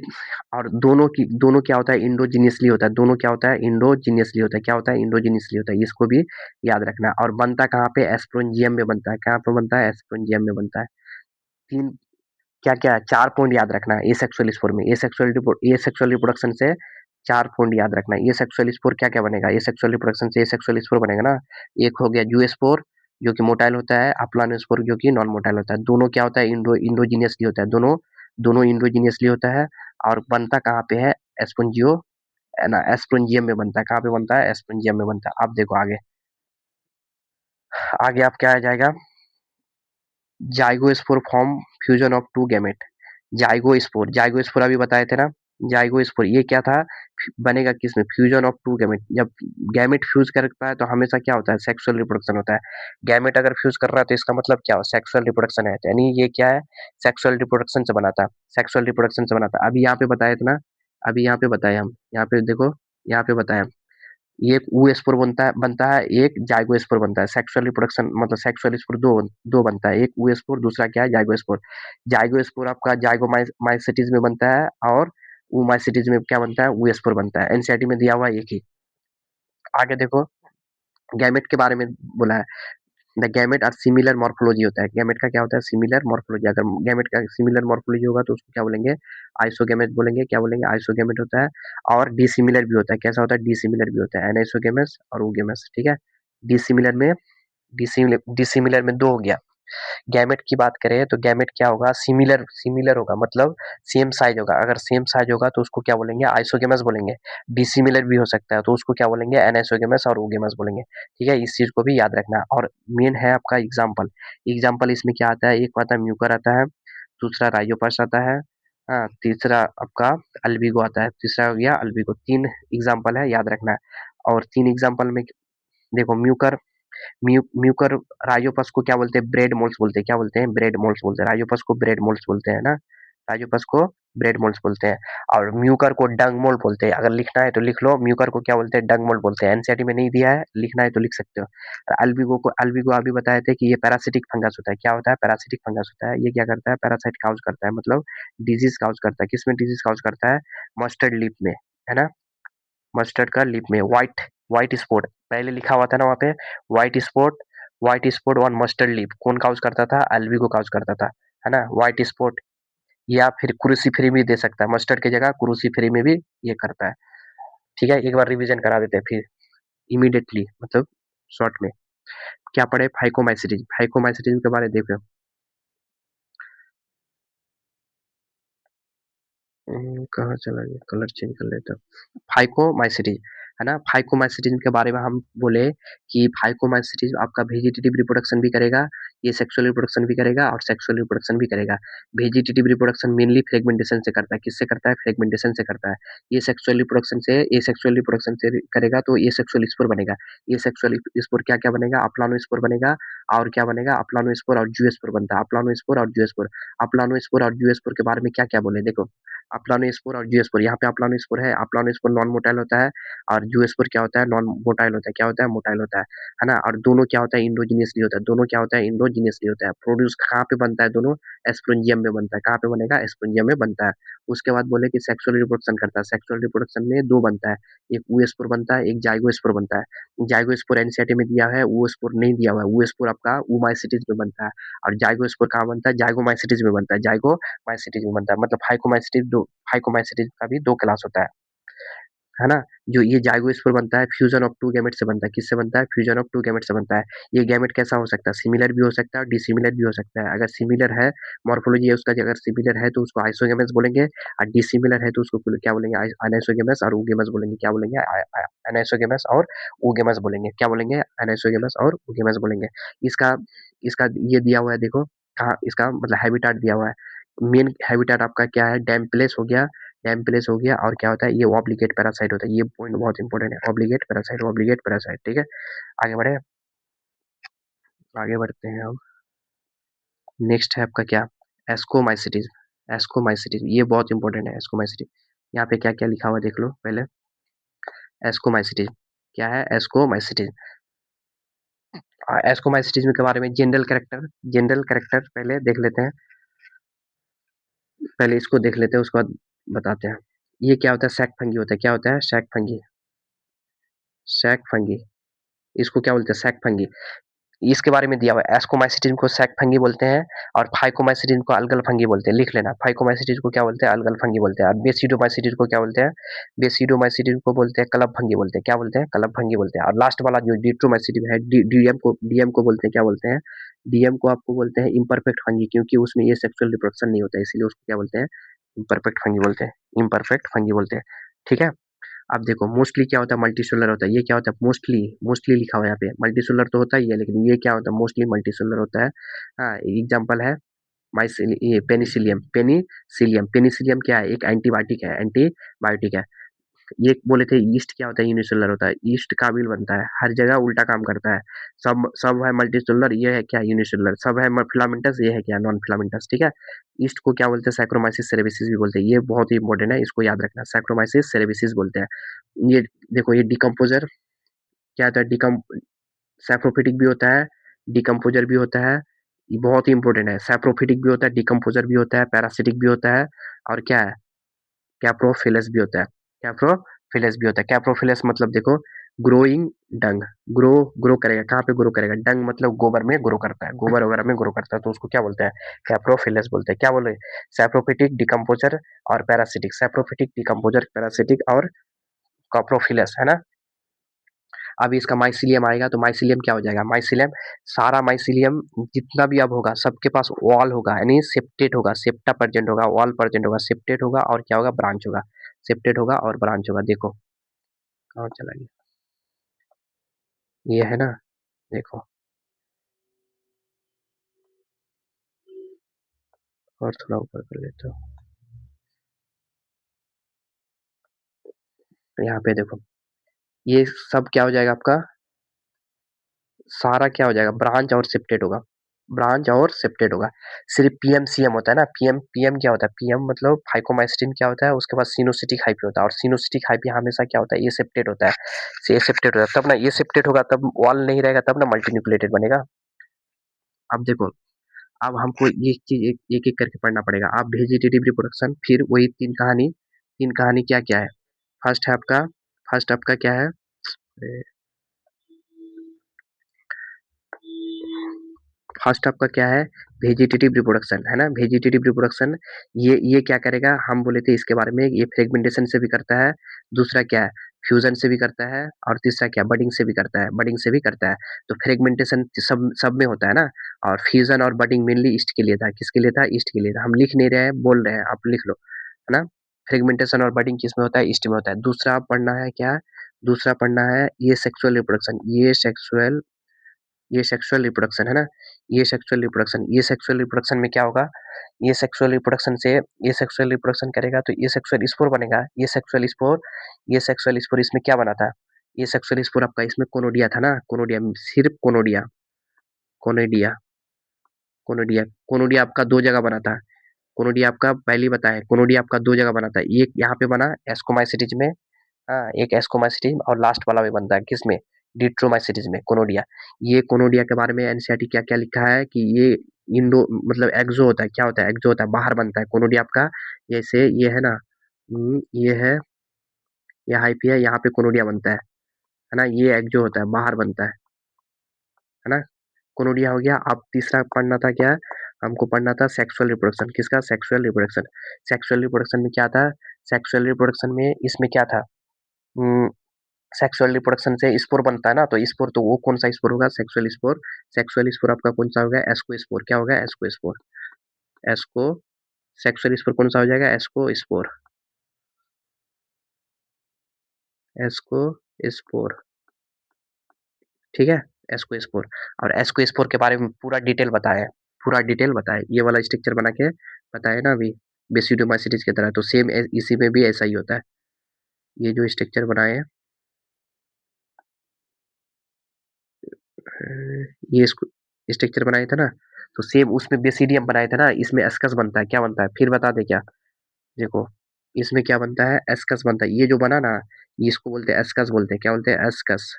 और दोनों क्या होता है, इंडोजीनियसली होता है, दोनों क्या होता है, इंडोजीनियसली होता है, क्या होता है, इंडोजीनियसली होता है, इसको भी याद रखना। और बनता कहाँ पे, एस्प्रोंजियम में बनता है, कहाँ पे बनता है, एस्प्रोंजियम में बनता है। तीन, क्या क्या है, चार पॉइंट याद रखना है, एसेक्सुअल स्पोर में, एसेक्सुअल रिप्रोडक्शन से चार पॉइंट याद रखना है। एसेक्सुअल स्पोर क्या क्या बनेगा, एसेक्सुअल रिप्रोडक्शन से एसेक्सुअल स्पोर बनेगा ना, एक हो गया जू स्पोर जो कि मोटाइल होता है, अप्लानोस्पोर जो कि नॉन मोटाइल होता है। दोनों क्या होता है, इंडोजीनियसली होता है, दोनों दोनों इंडोजीनियसली होता है। और बनता कहाँ पे है, एस्पोंजियो, है ना, एस्प्रोंजियम में बनता है, कहाँ पे बनता है, एस्प्रोंजियम में बनता है। अब देखो आगे, आगे आप क्या आ जाएगा, zygospore form fusion of two gamete, zygospore, zygospore अभी बताए थे ना, जाइगोस्पोर ये क्या था, बनेगा किसमें, फ्यूजन ऑफ टू गैमेट। जब गैमेट फ्यूज करता है तो हमेशा क्या होता है, सेक्सुअल रिप्रोडक्शन होता है। गैमेट अगर फ्यूज कर रहा है तो इसका मतलब क्या हो, सेक्सुअल रिप्रोडक्शन है, यानी ये क्या है, सेक्सुअल रिप्रोडक्शन से बना था, सेक्सुअल रिप्रोडक्शन से बना था। अभी यहाँ पे बताया था ना, अभी यहाँ पे बताया हम, यहाँ पे देखो, यहाँ पे बताया, ये एक ऊ स्पोर बनता है, एक जाइगो स्पोर बनता है। सेक्सुअल रिप्रोडक्शन मतलब सेक्सुअल स्पोर दो दो बनता है, एक ऊ स्पोर, दूसरा क्या है, जाइगो स्पोर। जाइगो स्पोर आपका जाइगोमाइसिटीज में बनता है, और ऊमाइसिटीज में क्या बनता है, ऊ स्पोर बनता है। एनसीईआरटी में दिया हुआ है एक ही। आगे देखो, गैमेट के बारे में बोला है, the gamete are similar morphology होता है, गैमेट का क्या होता है, सिमिलर मॉर्फोलॉजी। अगर गैमेट का सिमिलर मॉर्फोलॉजी होगा तो उसको क्या बोलेंगे, आइसोगैमेट बोलेंगे, क्या बोलेंगे, आइसोगैमेट होता है। और डिसिमिलर भी होता है, कैसा होता है, डिसिमिलर भी होता है, एनाइसोगेमस और ओगेमस, ठीक है। डिसिमिलर में, डिसिमिलर में दो हो गया। गैमेट की बात करें तो गैमेट क्या होगा, सिमिलर, सिमिलर होगा मतलब सेम साइज होगा। अगर सेम साइज होगा तो उसको क्या बोलेंगे, आइसोगेमस बोलेंगे। डिसिमिलर भी हो सकता है तो उसको क्या बोलेंगे, एनाइसोगेमस और ओगेमस बोलेंगे, ठीक है। इस चीज को भी याद रखना। और मेन है आपका एग्जाम्पल, एग्जाम्पल इसमें क्या आता है, एक आता है म्यूकर आता है, दूसरा राइजोपस आता है, हाँ, तीसरा आपका अल्बिगो आता है, तीसरा हो गया अल्बिगो। तीन एग्जाम्पल है, याद रखना है। और तीन एग्जाम्पल में देखो, म्यूकर, म्यूकर, राइजोपस को क्या बोलते हैं, ब्रेड मोल्स बोलते हैं, क्या बोलते हैं, ब्रेड मोल्स बोलते हैं। राइजोपस को ब्रेड मोल्स बोलते हैं ना, राइजोपस को ब्रेड मोल्स बोलते हैं। और म्यूकर को डंग मोल्ड बोलते हैं। अगर लिखना है तो लिख लो, म्यूकर को क्या बोलते हैं, डंग मोल्ड बोलते हैं। एनसीईआरटी में नहीं दिया है, लिखना है तो लिख सकते हो। अल्बिगो अभी बताए थे कि ये पैरासिटिक फंगस होता है, क्या होता है, पैरासिटिक फंगस होता है। ये क्या करता है, पैरासाइट काउज करता है, मतलब डिजीज काउज करता है। किसमें डिजीज काउज करता है, मस्टर्ड लीफ में, है ना, मस्टर्ड का लीफ में, व्हाइट व्हाइट स्पॉट पहले लिखा हुआ था ना वहाँ पे, white spot on mustard leaf कौन काउज करता था, एल्विगो काउज करता था, है ना, व्हाइट स्पॉट। या फिर क्रूसीफेरी भी दे सकता है, मस्टर्ड की जगह क्रूसीफेरी में भी ये करता है। ठीक है, एक बार रिवीजन करा देते हैं फिर इमीडिएटली, मतलब शॉर्ट में। क्या पढ़े, फाइकोमाइसिटीज, फाइकोमाइसिटीज के बारे में देखो। कहाँ चला गया, कलर चेंज कर लेता हूँ। फाइकोमाइसिटीज, है ना, फाइकोमाइसिटीज के बारे में हम बोले कि फाइकोमाइसिटीज आपका वेजिटेटिव रिप्रोडक्शन भी करेगा, ये सेक्सुअल रिप्रोडक्शन भी करेगा और सेक्सुअल रिप्रोडक्शन भी करेगा। वेजिटेटिव रिप्रोडक्शन मेनली फ्रेगमेंटेशन से करता है, किससे करता है, फ्रेगमेंटेशन से करता है। ये सेक्सुअल रिप्रोडक्शन से, ये सेक्सुअल रिप्रोडक्शन से करेगा तो ये सेक्सुअल स्पोर बनेगा। ये सेक्सुअल स्पोर क्या क्या बनेगा, अप्लानो स्पोर बनेगा, और क्या बनेगा, अप्लानो स्पोर और जूस्पोर बनता है, अप्लानो स्पोर और जूस्पोर। अप्लानो स्पोर और जूस्पोर के बारे में क्या क्या बोले देखो, अप्लानोस्पोर और जियोस्पोर, यहाँ पे अप्लानोस्पोर है, अप्लानोस्पोर नॉन मोटाइल होता है, और जियोस्पोर क्या होता है, नॉन मोटाइल होता है, क्या होता है, मोटाइल होता है ना। और दोनों क्या होता है, इंडोजीनियसली होता है, दोनों क्या होता है, इंडोजीनियसली होता है। प्रोड्यूस कहाँ पे बनता है, दोनों एस्प्रोंजियम में बनता है, कहाँ पे बनेगा, एस्प्रोंजियम में बनता है। उसके बाद बोले कि सेक्सुअल रिप्रोडक्शन करता है, सेक्सुअल रिप्रोडक्शन में दो बनता है, एक oospore बनता है, एक जाइगोस्पोर बनता है। जाइगोस्पोर एनसीईआरटी में दिया है, oospore नहीं दिया हुआ है, oospore आपका oomaइसिटीज में बनता है। और जाइगोस्पोर कहाँ बनता है, जाइगोमाइसिटीज में बनता है, जाइगोमाइसिटीज में बनता है। मतलब फाइकोमाइसिटीज का भी दो क्लास होता है ना। जो ये जाइगोस्पोर बनता है, फ्यूजन ऑफ टू गैमेट से बनता है, किससे बनता है, फ्यूजन ऑफ टू गैमेट से बनता है। ये गैमेट कैसा हो सकता है, सिमिलर भी हो सकता है और डिसिमिलर भी हो सकता है। अगर सिमिलर है, मॉर्फोलॉजी है उसका, अगर सिमिलर है तो उसको आइसोगेमस बोलेंगे, और डिसिमिलर है तो उसको क्या बोलेंगे, अनैसोगेमस और ऊगेमस बोलेंगे। क्या बोलेंगे, अनैसोगेमस और ऊगेमस बोलेंगे। क्या बोलेंगे, अनैसोगेमस और ऊगेमस बोलेंगे। इसका इसका ये दिया हुआ है देखो, कहाँ इसका मतलब हैबिटाट दिया हुआ है। मेन हैबिटाट आपका क्या है, डैम प्लेस हो गया, डैम प्लेस हो गया, और क्या होता है, ये ऑब्लिगेट पैरासाइट होता है। ये पॉइंट बहुत इंपॉर्टेंट है, ऑब्लिगेट पैरासाइट, ऑब्लिगेट पैरासाइट। ठीक है, आगे बढ़े, आगे बढ़ते हैं हम। नेक्स्ट है आपका क्या, एस्कोमाइसिटीज। एस्कोमाइसिटीज ये बहुत इंपॉर्टेंट है, एस्कोमाइसिटीज। यहाँ पे क्या क्या लिखा हुआ देख लो पहले। एस्कोमाइसिटीज क्या है, एस्कोमाइसिटीज। एस्कोमाइसिटीज के बारे में जनरल कैरेक्टर, जनरल कैरेक्टर पहले देख लेते हैं, पहले इसको देख लेते हैं, उसके बाद बताते हैं। ये क्या होता है, सैक फंगी होता है। क्या होता है, सैक फंगी, सैक फंगी। इसको क्या बोलते हैं, सैक फंगी। इसके बारे में दिया हुआ है, एस्कोमाइसिटीज को सैक फंगी बोलते हैं, और फाइकोमाइसिटीज को अलगल फंगी बोलते हैं। लिख लेना, फाइकोमाइसिटीज को क्या बोलते हैं, अलगल फंगी बोलते हैं। और बेसिडोमाइसिटीज को क्या बोलते हैं, बेसिडोमाइसिटीज को बोलते हैं क्लब फंगी बोलते हैं। क्या बोलते हैं, क्लब फंगी बोलते हैं। और लास्ट वाला जो डिट्रोमाइसिटीज है, डीएम को बोलते हैं, क्या बोलते हैं, डीएम को आपको बोलते हैं इम्परफेक्ट फंगी, क्योंकि उसमें ये सेक्सुअल रिप्रोडक्शन नहीं होता है, इसलिए उसको क्या बोलते हैं, इम्परफेक्ट फंगी बोलते हैं, इम्परफेक्ट फंगी बोलते हैं। ठीक है, अब देखो मोस्टली क्या होता है, मल्टीसेलुलर होता है। ये क्या होता है, मोस्टली, मोस्टली लिखा हुआ है यहाँ पे, मल्टीसेलुलर तो होता ही है, लेकिन ये क्या होता है, मोस्टली मल्टीसेलुलर होता है। हाँ, एग्जांपल है ये पेनिसिलियम, पेनिसिलियम, पेनिसिलियम क्या है, एक एंटीबायोटिक है, एंटीबायोटिक है। ये बोले थे ईस्ट क्या होता है, यूनिसेलुलर होता है। ईस्ट काबिल बनता है, हर जगह उल्टा काम करता है। सब है मल्टीसेलुलर, ये है क्या, यूनिसेलुलर। सब है फिलामेंटस, ये है क्या, नॉन फिलामेंटस। ठीक है, ईस्ट को क्या बोलते हैं, सैक्रोमाइसिस सेरेबिसिस भी बोलते हैं। ये बहुत ही इंपॉर्टेंट है, इसको याद रखना, सैक्रोमाइसिस सेरेबिसिस बोलते हैं। ये देखो, ये डिकम्पोजर क्या होता है, डिकम सैप्रोफिटिक भी होता है, डिकम्पोजर भी होता है। ये बहुत ही इंपॉर्टेंट है, सैप्रोफिटिक भी होता है, डिकम्पोजर भी होता है, पैरासिटिक भी होता है, और क्या है, कैप्रोफिलस भी होता है। कैप्रोफिलस भी होता है। कैप्रोफिलस मतलब देखो, ग्रोइंग डंग, ग्रो ग्रो करेगा, कहाँ पे ग्रो करेगा, डंग मतलब गोबर में ग्रो करता है, गोबर वगैरह में ग्रो करता है, तो उसको क्या बोलते हैं, कैप्रोफिलस बोलते हैं। क्या बोले, सैप्रोफिटिक, डिकम्पोजर और पैरासिटिक, सैप्रोफिटिक, डिकम्पोजर, पैरासिटिक और कैप्रोफिलस, है ना। अब इसका माइसिलियम आएगा तो माइसिलियम क्या हो जाएगा, माइसिलियम, सारा माइसिलियम जितना भी अब होगा सबके पास वॉल होगा, यानी सेप्टेट होगा, सेप्टा प्रेजेंट होगा, वॉल प्रेजेंट होगा, सेप्टेट होगा और क्या होगा, ब्रांच होगा। सेप्टेट होगा और ब्रांच होगा। देखो कहाँ चला गया, ये है ना, देखो, और थोड़ा ऊपर कर लेते हो, तो यहाँ पे देखो, ये सब क्या हो जाएगा आपका, सारा क्या हो जाएगा, ब्रांच और सेप्टेट होगा, ब्रांच और सेप्टेट होगा। सिर्फ पीएमसीएम होता है ना, पीएम, पीएम क्या होता है, पीएम मतलब फाइकोमाइसिन क्या होता है, उसके बाद सिनोसिटिक हाइपी होता है, और सिनोसिटिक हाइपी हमेशा क्या होता है, ये सेप्टेट होता है। ये सेप्टेट होता है, तब ना ये सेप्टेट होगा, तब वॉल नहीं रहेगा, तब ना मल्टीन्यूक्लिएटेड बनेगा। अब देखो, अब हमको ये चीज एक एक करके पढ़ना पड़ेगा। आप वेजिटेटिव रिप्रोडक्शन, फिर वही तीन कहानी, तीन कहानी क्या क्या है। फर्स्ट है आपका, फर्स्ट आपका क्या है, फर्स्ट आपका क्या है, वेजिटेटिव रिप्रोडक्शन है ना, वेजिटेटिव रिप्रोडक्शन। ये क्या करेगा, हम बोले थे इसके बारे में, ये फ्रेगमेंटेशन से भी करता है, दूसरा क्या है, फ्यूजन से भी करता है, और तीसरा क्या, बडिंग से भी करता है, बडिंग से भी करता है। तो फ्रेगमेंटेशन सब सब में होता है ना, और फ्यूजन और बडिंग मेनली ईस्ट के लिए था, किसके लिए था, ईस्ट के लिए था। हम लिख नहीं रहे हैं, बोल रहे हैं, आप लिख लो, है ना। फ्रेगमेंटेशन और बडिंग किस में होता है, ईस्ट में होता है। दूसरा आप पढ़ना है क्या, दूसरा पढ़ना है ये सेक्सुअल रिप्रोडक्शन, ये सेक्सुअल रिप्रोडक्शन है ना, ये सेक्सुअल रिप्रोडक्शन, ये सेक्सुअल रिप्रोडक्शन में क्या होगा, ये सेक्सुअल रिप्रोडक्शन से, ये सेक्सुअल रिप्रोडक्शन करेगा तो ये सेक्सुअल स्पोर बनेगा, ये सेक्सुअल स्पोर, ये सेक्सुअल स्पोर इसमें क्या बना था, ये सेक्सुअल स्पोर आपका इसमें कोनोडिया था ना, कोनोडिया, सिर्फ कोनोडिया, कोनोडिया, कोनोडिया, कोनोडिया आपका दो जगह बना था। कोनोडिया आपका पहले बताया, कोनोडिया आपका दो जगह बना था, एक यहाँ पे बना एस्कोमाइसिटीज में, हाँ एक एस्कोमाइसिटी, और लास्ट वाला भी बनता है किसमें, डिट्रोमाइसिटीज में, कोनोडिया। ये कोनोडिया के बारे में एनसीईआरटी क्या क्या लिखा है कि ये इंडो मतलब एक्सो होता है, क्या होता है, एक्सो होता है, बाहर बनता है कोनोडिया आपका। जैसे ये है ना, ये है, ये हाइफी है, यहाँ पे कोनोडिया बनता है ना, ये एक्सो होता है, बाहर बनता है ना। कोनोडिया हो गया। अब तीसरा पढ़ना था क्या, हमको पढ़ना था सेक्सुअल रिप्रोडक्शन, किसका, सेक्सुअल रिप्रोडक्शन। सेक्सुअल रिप्रोडक्शन में क्या था, सेक्सुअल रिप्रोडक्शन में इसमें क्या था, सेक्सुअल रिप्रोडक्शन से स्पोर बनता है ना, तो स्पोर तो वो कौन सा स्पोर होगा, सेक्सुअल स्पोर। सेक्सुअल स्पोर आपका कौन सा होगा, एस्को स्पोर, क्या होगा, एस्को स्पोर, एस्को, सेक्सुअल स्पोर कौन सा हो जाएगा, एस्को स्पोर, एस्को स्पोर, ठीक है, एस्को स्पोर। और एस्को स्पोर के बारे में पूरा डिटेल बताया, पूरा डिटेल बताया, ये वाला स्ट्रक्चर बना के बताया ना अभी, बेसिडोमाइसिटीज की तरह, तो सेम इसी में भी ऐसा ही होता है। ये जो स्ट्रक्चर बनाए हैं, ये स्ट्रक्चर बनाया था ना, तो सेम उसमें बेसिडियम बनाया था ना, इसमें एस्कस बनता है, क्या बनता है, फिर बता दे क्या, देखो इसमें क्या बनता है, एस्कस बनता है, ये जो बना ना, ये इसको बोलते हैं एस्कस, बोलते हैं क्या, बोलते हैं एस्कस,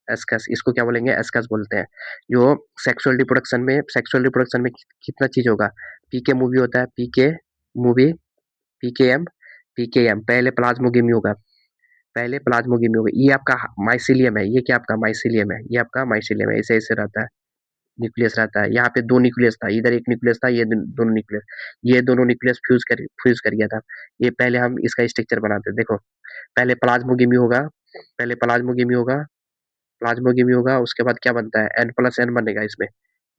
एस्कस, इसको क्या बोलेंगे, एस्कस बोलते हैं। जो सेक्सुअल रिप्रोडक्शन में कितना चीज होगा, पीके मूवी होता है, पीके मूवी, पीकेएम, पीकेएम पहले प्लाज्मोगेमी होगा, पहले प्लाज्मोगेमी होगा, ये आपका माइसिलियम है, ये क्या आपका माइसिलियम है, ये आपका माइसिलियम है, ऐसे ऐसे रहता है, न्यूक्लियस रहता है, यहाँ पे दो न्यूक्लियस था, इधर एक न्यूक्लियस था, ये दोनों न्यूक्लियस, ये दोनों न्यूक्लियस फ्यूज कर गया था। ये पहले हम इसका स्ट्रक्चर बनाते हैं, देखो पहले प्लाज्मोगेमी होगा, पहले प्लाज्मोगेमी होगा, प्लाज्मोगेमी होगा, उसके बाद क्या बनता है, एन प्लस एन बनेगा इसमें,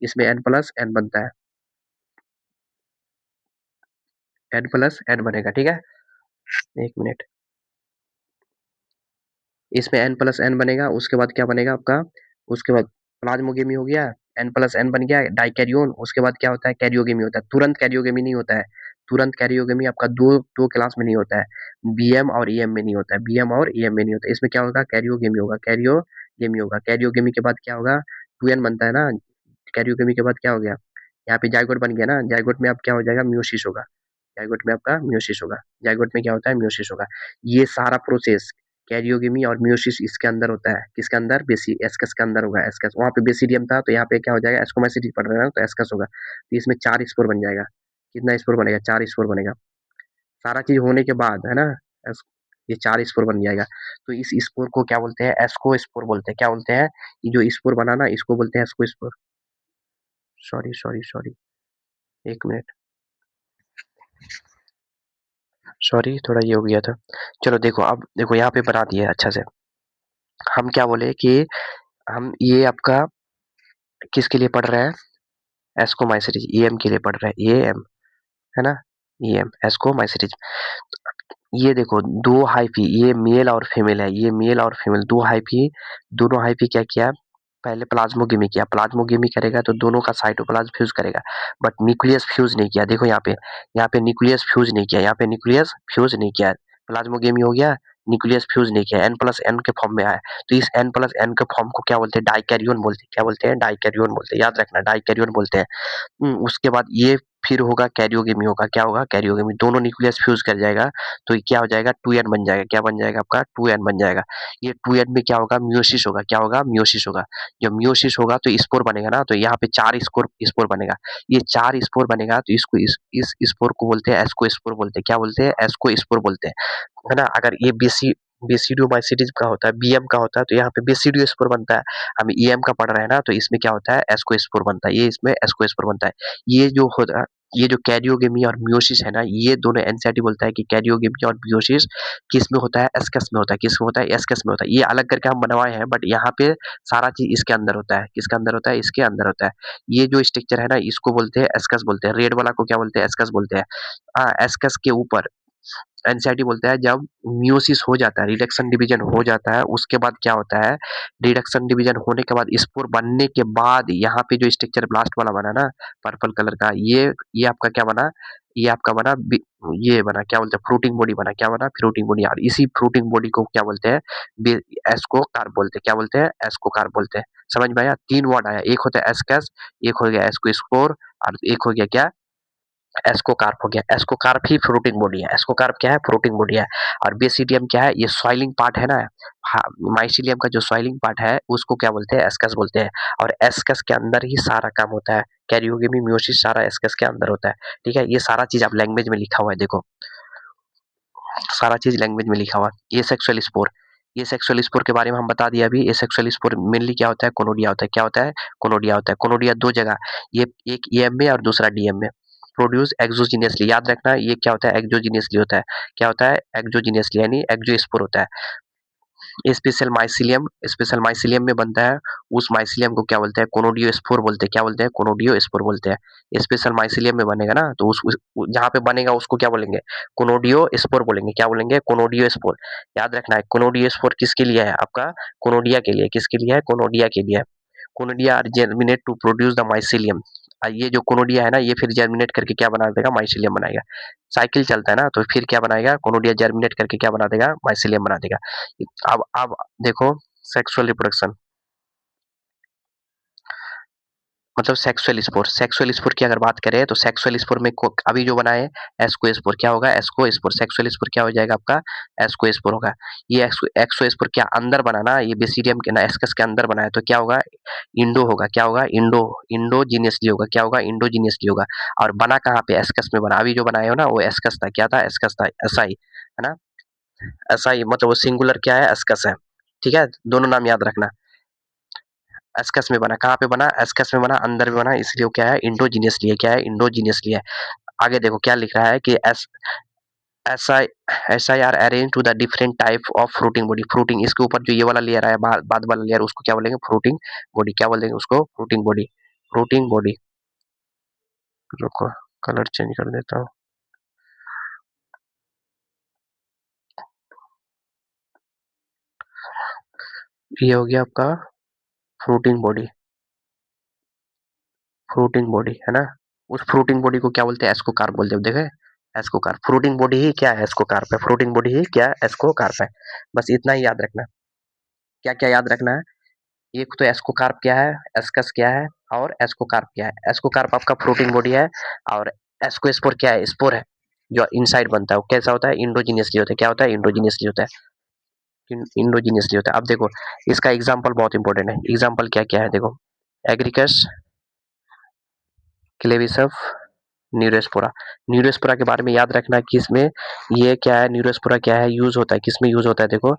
इसमें एन प्लस एन बनता है, एन प्लस एन बनेगा, ठीक है। एक मिनट, इसमें एन प्लस एन बनेगा, उसके बाद क्या बनेगा आपका, उसके बाद प्लाज्मोगेमी हो गया, एन प्लस एन बन गया, डाइकैरियोन, उसके बाद क्या होता है, कैरियोगेमी होता है, तुरंत कैरियोगेमी नहीं होता है, तुरंत कैरियोगेमी आपका दो दो क्लास में नहीं होता है, बीएम और ईएम में नहीं होता है, बीएम और ईएम में नहीं होता है, इसमें क्या होगा, कैरियोगेमी होगा, कैरियोगेमी होगा, कैरियोगेमी के बाद क्या होगा, टू एन बनता है ना, कैरियोगेमी के बाद क्या हो गया, यहाँ पे जाइगोट बन गया ना, जाइगोट में अब क्या हो जाएगा, म्यूसिस होगा, जाइगोट में आपका म्यूसिस होगा, जाइगोट में क्या होता है, म्यूसिस होगा। ये सारा प्रोसेस कैरियोगेमी और म्यूसिस इसके अंदर होता है, किसके अंदर, बेसी एस्कस के अंदर होगा, एस्कस, वहाँ पे बेसिडियम था, तो यहाँ पे क्या हो जाएगा, एस्कोमाइसिटी पढ़ रहे हैं ना, तो एस्कस होगा, तो इसमें चार स्पोर बन जाएगा, कितना स्पोर बनेगा, चार स्पोर बनेगा, सारा चीज होने के बाद है ना, ये चार स्पोर बन जाएगा। तो इस स्पोर को क्या बोलते हैं, एस्को स्पोर बोलते हैं, क्या बोलते हैं, ये जो स्पोर बना ना, इसको बोलते हैं एस्को स्पोर। सॉरी सॉरी सॉरी, एक मिनट, सॉरी थोड़ा ये हो गया था। चलो देखो, अब देखो यहाँ पे बना दिया है अच्छा से। हम क्या बोले कि हम ये आपका किसके लिए पढ़ रहे हैं, एस्कोमाइसिटीज, ईएम के लिए पढ़ रहे हैं, एएम है ना, ईएम एस्कोमाइसिटीज। ये देखो दो हाइफी, ये मेल और फीमेल है, ये मेल और फीमेल दो हाइफी, दोनों हाइफी क्या किया, पहले प्लाज्मोगेमी किया, प्लाज्मोगेमी करेगा तो दोनों का साइटोप्लाज्म फ्यूज करेगा, बट न्यूक्लियस फ्यूज नहीं किया, देखो यहाँ पे न्यूक्लियस फ्यूज नहीं किया, यहाँ पे न्यूक्लियस फ्यूज नहीं किया, प्लाज्मोगेमी हो गया, न्यूक्लियस फ्यूज नहीं किया, एन प्लस एन के फॉर्म में आया, तो इस एन प्लस एन के फॉर्म को क्या बोलते हैं, डाइकैरियोन बोलते हैं, क्या बोलते हैं, डाइकैरियोन बोलते हैं, याद रखना डाइकैरियोन बोलते हैं। उसके बाद ये फिर होगा कैरियोगेमी, होगा क्या होगा, कैरियोगेमी, दोनों न्यूक्लियस फ्यूज कर जाएगा, तो ये क्या हो जाएगा, टू एन बन जाएगा, क्या बन जाएगा आपका, टू एन बन जाएगा। ये टू एन में क्या होगा, म्यूसिस होगा, क्या होगा, म्यूसिस होगा। जब म्यूसिस होगा तो स्पोर बनेगा ना, तो यहाँ पे चार स्कोर स्पोर बनेगा, ये चार स्पोर बनेगा, तो इसको इस स्पोर को बोलते हैं एस्को स्पोर बोलते हैं, क्या बोलते हैं, एस्को स्पोर बोलते हैं, है ना। अगर ये बेसी बेसिडियोमाइसीट्स का होता है, बीएम का होता है, तो यहाँ पे बेसिडियोस्पोर बनता है। हम ईएम का पढ़ रहे हैं ना, तो इसमें क्या होता है, एस्कोस्पोर बनता है, ये इसमें एस्कोस्पोर बनता है। ये जो होता है, ये जो कैरियोगेमी और मियोसिस है ना, ये दोनों एनसीईआरटी बोलता है कि कैरियोगेमी और मियोसिस किस में होता है, एस्कस में होता है। किस में होता है, एस्कस में होता है। ये अलग करके हम बनवाए हैं, बट यहाँ पे सारा चीज इसके अंदर होता है। किसके अंदर होता है, इसके अंदर होता है। ये जो स्ट्रक्चर है ना, इसको बोलते हैं एस्कस बोलते हैं। रेड वाला को क्या बोलते हैं, एस्कस बोलते हैं। हाँ, एस्कस के ऊपर एनसीईआरटी बोलता है जब मियोसिस हो जाता है, रिडक्शन डिवीजन हो जाता है, उसके बाद क्या होता है, रिडक्शन डिवीजन होने के बाद स्पोर बनने के बाद यहाँ पे जो स्ट्रक्चर ब्लास्ट वाला बना ना, पर्पल कलर का, ये आपका क्या बना, ये आपका बना ये बना, क्या बोलते हैं, फ्रूटिंग बॉडी बना। क्या बना, फ्रूटिंग बॉडी। और इसी फ्रूटिंग बॉडी को क्या बोलते हैं, एस्को कार्प बोलते हैं। क्या बोलते हैं, एस्को कार्प बोलते हैं। समझ में आया, तीन वर्ड आया, एक होता है एस्कस, एक हो गया एस्को स्पोर, और एक हो गया क्या, एस्कोकार्प हो गया। एस्कोकार्प ही फ्रूटिंग बॉडी है। एस्कोकार्प क्या है, फ्रूटिंग बॉडी है। और बेसिडियम क्या है, ये सॉइलिंग पार्ट है ना। हाँ, माइसिलियम का जो सॉइलिंग पार्ट है उसको क्या बोलते हैं, एस्कस बोलते हैं। और एस्कस के अंदर ही सारा काम होता है। कैरियोगेमी मियोसिस सारा एस्कस के अंदर होता है। ठीक है, ये सारा चीज आप लैंग्वेज में लिखा हुआ है, देखो सारा चीज लैंग्वेज में लिखा हुआ है। ये सेक्सुअल स्पोर, ये सेक्सुअल स्पोर के बारे में हम बता दिया अभी। ये सेक्सुअल स्पोर मेनली क्या होता है, कोनोडिया होता है। क्या होता है, कोनोडिया होता है। कोनोडिया दो जगह, ये एक ईएम में और दूसरा डीएम में प्रोड्यूस एक्सोजीनियसली। याद रखना, ये क्या होता है, एक्सोजीनियसली होता है। क्या होता है, एक्सोजीनियसली, यानी एक्सोस्पोर होता है। स्पेशल माइसिलियम में बनता है। उस माइसिलियम को क्या बोलते हैं, कोनोडियोस्पोर बोलते हैं। क्या बोलते हैं, कोनोडियोस्पोर बोलते हैं। स्पेशल माइसिलियम में बनेगा ना, तो उस जहाँ पे बनेगा उसको क्या बोलेंगे, कोनोडियोस्पोर बोलेंगे। क्या बोलेंगे, कोनोडियोस्पोर। याद रखना है, कोनोडियोस्पोर किसके लिए है, आपका कोनोडिया के लिए। किसके लिए है, कोनोडिया के लिए। Conidia are germinate to produce the mycelium. ये जो कोनोडिया है ना, ये फिर जर्मिनेट करके क्या बना देगा, माइसिलियम बनाएगा। साइकिल चलता है ना, तो फिर क्या बनाएगा, कोनोडिया जर्मिनेट करके क्या बना देगा, माइसिलियम बना देगा। अब देखो, सेक्सुअल रिप्रोडक्शन मतलब सेक्सुअल स्पोर की अगर बात करें, तो सेक्सुअल स्पोर में अभी जो बना है एस्को स्पोर, क्या होगा, एस्को स्पोर। सेक्सुअल स्पोर क्या हो जाएगा आपका, एस्को स्पोर होगा। ये एक्सो स्पोर क्या अंदर बना ना, ये बेसिडियम के ना, एस्कस के अंदर बना है, तो क्या होगा, इंडो होगा। क्या होगा, इंडो, इंडोजीनियसली होगा। क्या होगा, इंडोजीनियसली होगा। और बना कहाँ पे, एस्कस में बना। अभी जो बनाए हो ना, वो एस्कस था। क्या था, एस्कस था, एसआई है ना। एसआई मतलब वो सिंगुलर क्या है, एस्कस है। ठीक है, दोनों नाम याद रखना। एस्कस में बना, कहाँ पे बना, एस्कस में बना, अंदर में बना, इसलिए वो क्या है, इंडोजीनियसली है। क्या है, इंडोजीनियसली है। आगे देखो क्या लिख रहा है कि asci asci are arrange to the different type of fruiting body. Fruiting, इसके ऊपर जो ये वाला लेयर है, बाद वाला लेयर, उसको क्या बोलेंगे, फ्रूटिंग बॉडी। क्या बोलेंगे उसको, फ्रूटिंग बॉडी। Fruiting body. रुको, कलर चेंज कर देता हूँ। ये हो गया आपका फ्रूटिंग बॉडी। फ्रूटिंग बॉडी है ना। उस फ्रूटिंग बॉडी को क्या बोलते हैं, एस्कोकार्प बोलते हैं। देखे, एस्कोकार्प। फ्रूटिंग बॉडी ही क्या है, एस्कोकार्प है। फ्रूटिंग बॉडी ही क्या है, एस्कोकार्प है। बस इतना ही याद रखना। क्या क्या याद रखना है, एक तो एस्कोकार्प क्या है, एस्कस क्या है, और एस्कोकार्प क्या है। एस्कोकार्प आपका फ्रूटिंग बॉडी है। और एस्कोस्पोर क्या है, स्पोर है, जो इनसाइड बनता है। वो कैसा होता है, इंडोजीनियसली होता है। क्या होता है, इंडोजीनियसली होता है। इंडोजीनियसली होता है। अब देखो, इसका एग्जाम्पल बहुत इंपॉर्टेंट है। एग्जाम्पल क्या क्या है, देखो, एग्रीकस, क्लेविसफ, न्यूरोस्पोरा। न्यूरोस्पोरा के बारे में याद रखना कि इसमें ये क्या है, न्यूरोस्पोरा क्या है, यूज होता है, किसमें यूज होता है, देखो,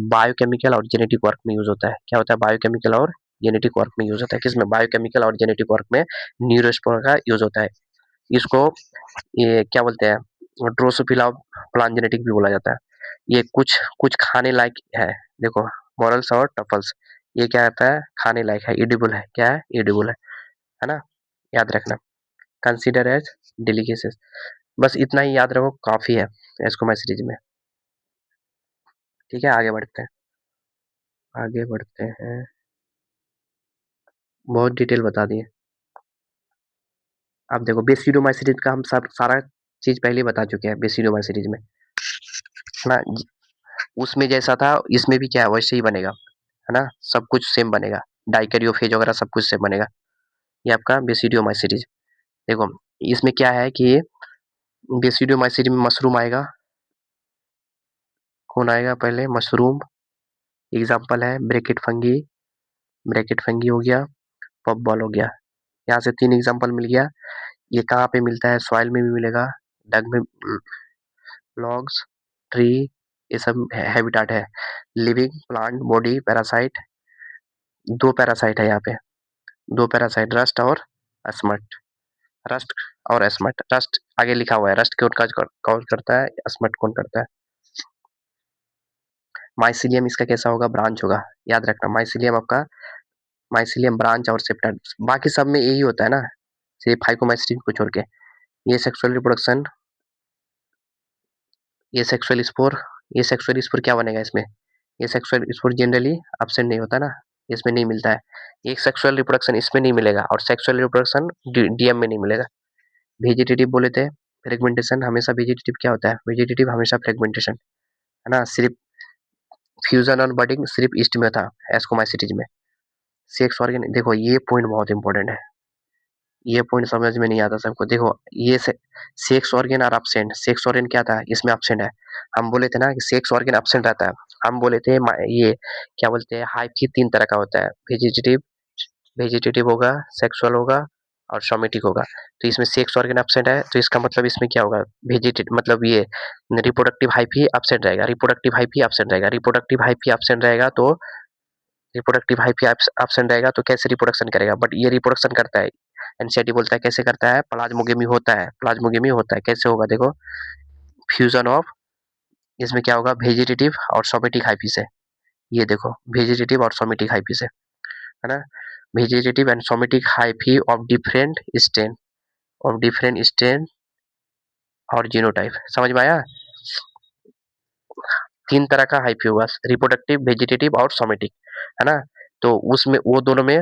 बायोकेमिकल और जेनेटिक वर्क में यूज होता है। क्या होता है, बायोकेमिकल और जेनेटिक वर्क में यूज होता है। किसमें, बायोकेमिकल और जेनेटिक वर्क में न्यूरोस्पोरा का यूज होता है। इसको ये क्या बोलते हैं, ड्रोसोफिला प्लांट जेनेटिक भी बोला जाता है। ये कुछ कुछ खाने लायक है। देखो, मॉरल्स और टफल्स, ये क्या आता है, खाने लायक है, एडिबल है। क्या है, एडिबल है ना। याद रखना, कंसीडर एज डिलीशियस। बस इतना ही याद रखो, काफी है इसको मैं सीरीज में। ठीक है, आगे बढ़ते हैं। आगे बढ़ते हैं, बहुत डिटेल बता दिए। अब देखो, बेसिडोमाइसीटीज का हम सब सारा चीज पहले बता चुके हैं बेसिडोमाइसीटीज में, है ना। उसमें जैसा था इसमें भी क्या है, वैसे ही बनेगा, है ना। सब कुछ सेम बनेगा, डाइकैरियोफेज वगैरह सब कुछ सेम बनेगा। ये आपका बेसिडियोमाइसीटीज। देखो, इसमें क्या है कि बेसिडियोमाइसीटीज में मशरूम आएगा। कौन आएगा, पहले मशरूम। एग्जाम्पल है ब्रैकेट फंगी। ब्रैकेट फंगी हो गया, पफ बॉल हो गया। यहाँ से तीन एग्जाम्पल मिल गया। ये कहाँ पे मिलता है, सॉइल में भी मिलेगा, डग में, लॉग्स, ट्री, ये सब हैबिटाट है। लिविंग प्लांट बॉडी पैरासाइट, दो पैरासाइट है यहाँ पे, दो पैरासाइट, रस्ट और स्मट। रस्ट और स्मट, रस्ट आगे लिखा हुआ है, रस्ट कौन करता है, स्मट कौन करता है। माइसिलियम इसका कैसा होगा, ब्रांच होगा, याद रखना माइसिलियम आपका, माइसिलियम ब्रांच और सेप्टेट, बाकी सब में यही होता है ना, सिर्फ फाइकोमाइसिलियम को छोड़ के। ये सेक्सुअल रिप्रोडक्शन, ये सेक्सुअल स्पोर, ये सेक्सुअल स्पोर क्या बनेगा इसमें, ये सेक्सुअल स्पोर जनरली एब्सेंट नहीं होता ना, इसमें नहीं मिलता है। एक सेक्सुअल रिप्रोडक्शन इसमें नहीं मिलेगा और सेक्सुअल रिप्रोडक्शन डीएम में नहीं मिलेगा। वेजिटेटिव बोले थे, फ्रेगमेंटेशन हमेशा वेजिटेटिव क्या होता है, वेजिटेटिव हमेशा फ्रेगमेंटेशन है ना, सिर्फ फ्यूजन और बडिंग सिर्फ ईस्ट में था, एस्कोमाइसिटीज में। सेक्स ऑर्गन देखो, ये पॉइंट बहुत इंपॉर्टेंट है, ये पॉइंट समझ में नहीं आता सबको। देखो ये सेक्स ऑर्गन और एब्सेंट, सेक्स ऑर्गन क्या था, इसमें एब्सेंट है। हम बोले थे ना कि सेक्स ऑर्गन एब्सेंट रहता है, हम बोले थे ये क्या बोलते हैं, हाइफी तीन तरह का होता है, वेजिटेटिव, वेजिटेटिव होगा, सेक्सुअल होगा और सोमेटिक होगा। तो इसमें सेक्स ऑर्गन एब्सेंट है, तो इसका मतलब इसमें क्या होगा, वेजिटेटिव मतलब ये रिप्रोडक्टिव हाइफी एब्सेंट रहेगा, रिप्रोडक्टिव हाइफी एब्सेंट रहेगा, रिप्रोडक्टिव हाइफी एब्सेंट रहेगा तो रिप्रोडक्टिव हाइफी एब्सेंट रहेगा तो कैसे रिप्रोडक्शन करेगा, बट ये रिप्रोडक्शन करता है। एनसीईआरटी बोलता है कैसे करता है, प्लाज्मोगेमी होता है, प्लाज्मोगेमी होता है, कैसे होगा देखो, फ्यूजन ऑफ, इसमें क्या होगा, वेजिटेटिव और सोमेटिक हाइफी से, ये देखो वेजिटेटिव और सोमेटिक हाइफी से, है ना, vegetative and somatic hyphae of different strain, of different strain और जीनोटाइप, समझ में आया। तीन तरह का हाइफी होगा, रिप्रोडक्टिव, वेजिटेटिव और सोमेटिक, है ना। तो उसमें वो दोनों में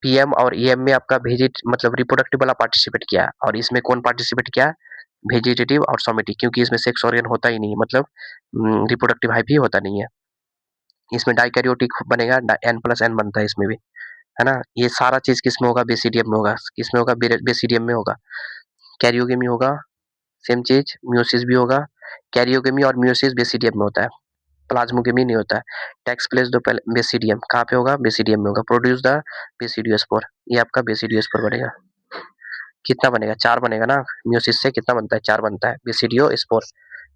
पीएम और ईएम में आपका वेजिट मतलब रिप्रोडक्टिव वाला पार्टिसिपेट किया, और इसमें कौन पार्टिसिपेट किया, वेजिटेटिव और सोमेटिक, क्योंकि इसमें सेक्स ऑर्गन होता ही नहीं, मतलब रिप्रोडक्टिव हाइफी होता नहीं है। इसमें डाइकैरियोटिक बनेगा, एन प्लस एन बनता है इसमें भी, है ना। ये सारा चीज किसमें होगा, बेसिडियम में होगा, किसमें होगा, बेसिडियम में होगा। कैरियोगेमी होगा, सेम चीज, म्यूसिस भी होगा, कैरियोगेमी और म्यूसिस बेसिडियम में होता है, प्लाज्मोगेमी नहीं होता है। टेक्स प्लेस दो पहले बेसिडियम, कहाँ पे होगा, बेसिडियम में होगा, प्रोड्यूस द बेसिडियोस्पोर, ये आपका बेसिडियोस्पोर बनेगा। कितना बनेगा, चार बनेगा ना, म्यूसिस से कितना बनता है, चार बनता है, बेसिडियो स्पोर,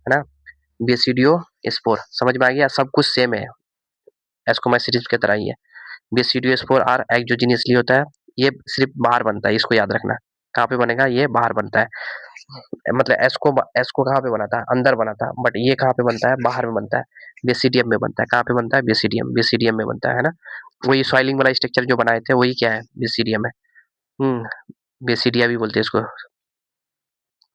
है ना, बेसिडियो स्पोर, समझ में आ गया, सब कुछ सेम है, एस्कोमाइसिटीज की तरह ही है। बेसिडियो स्पोर आर एक्सोजिनियसली होता है, ये सिर्फ बाहर बनता है, इसको याद रखना, कहाँ पे बनेगा, ये बाहर बनता है, मतलब एस्को कहाँ पे बना था, अंदर बना था, बट ये कहाँ पे बनता है, बाहर में बनता है, बेसिडियम में बनता है, कहाँ पे बनता है, बेसिडियम, बेसिडियम में बनता है ना। वही सॉइलिंग वाला स्ट्रक्चर जो बनाए थे वही क्या है, बेसिडियम है। बेसिडिया भी बोलते हैं इसको,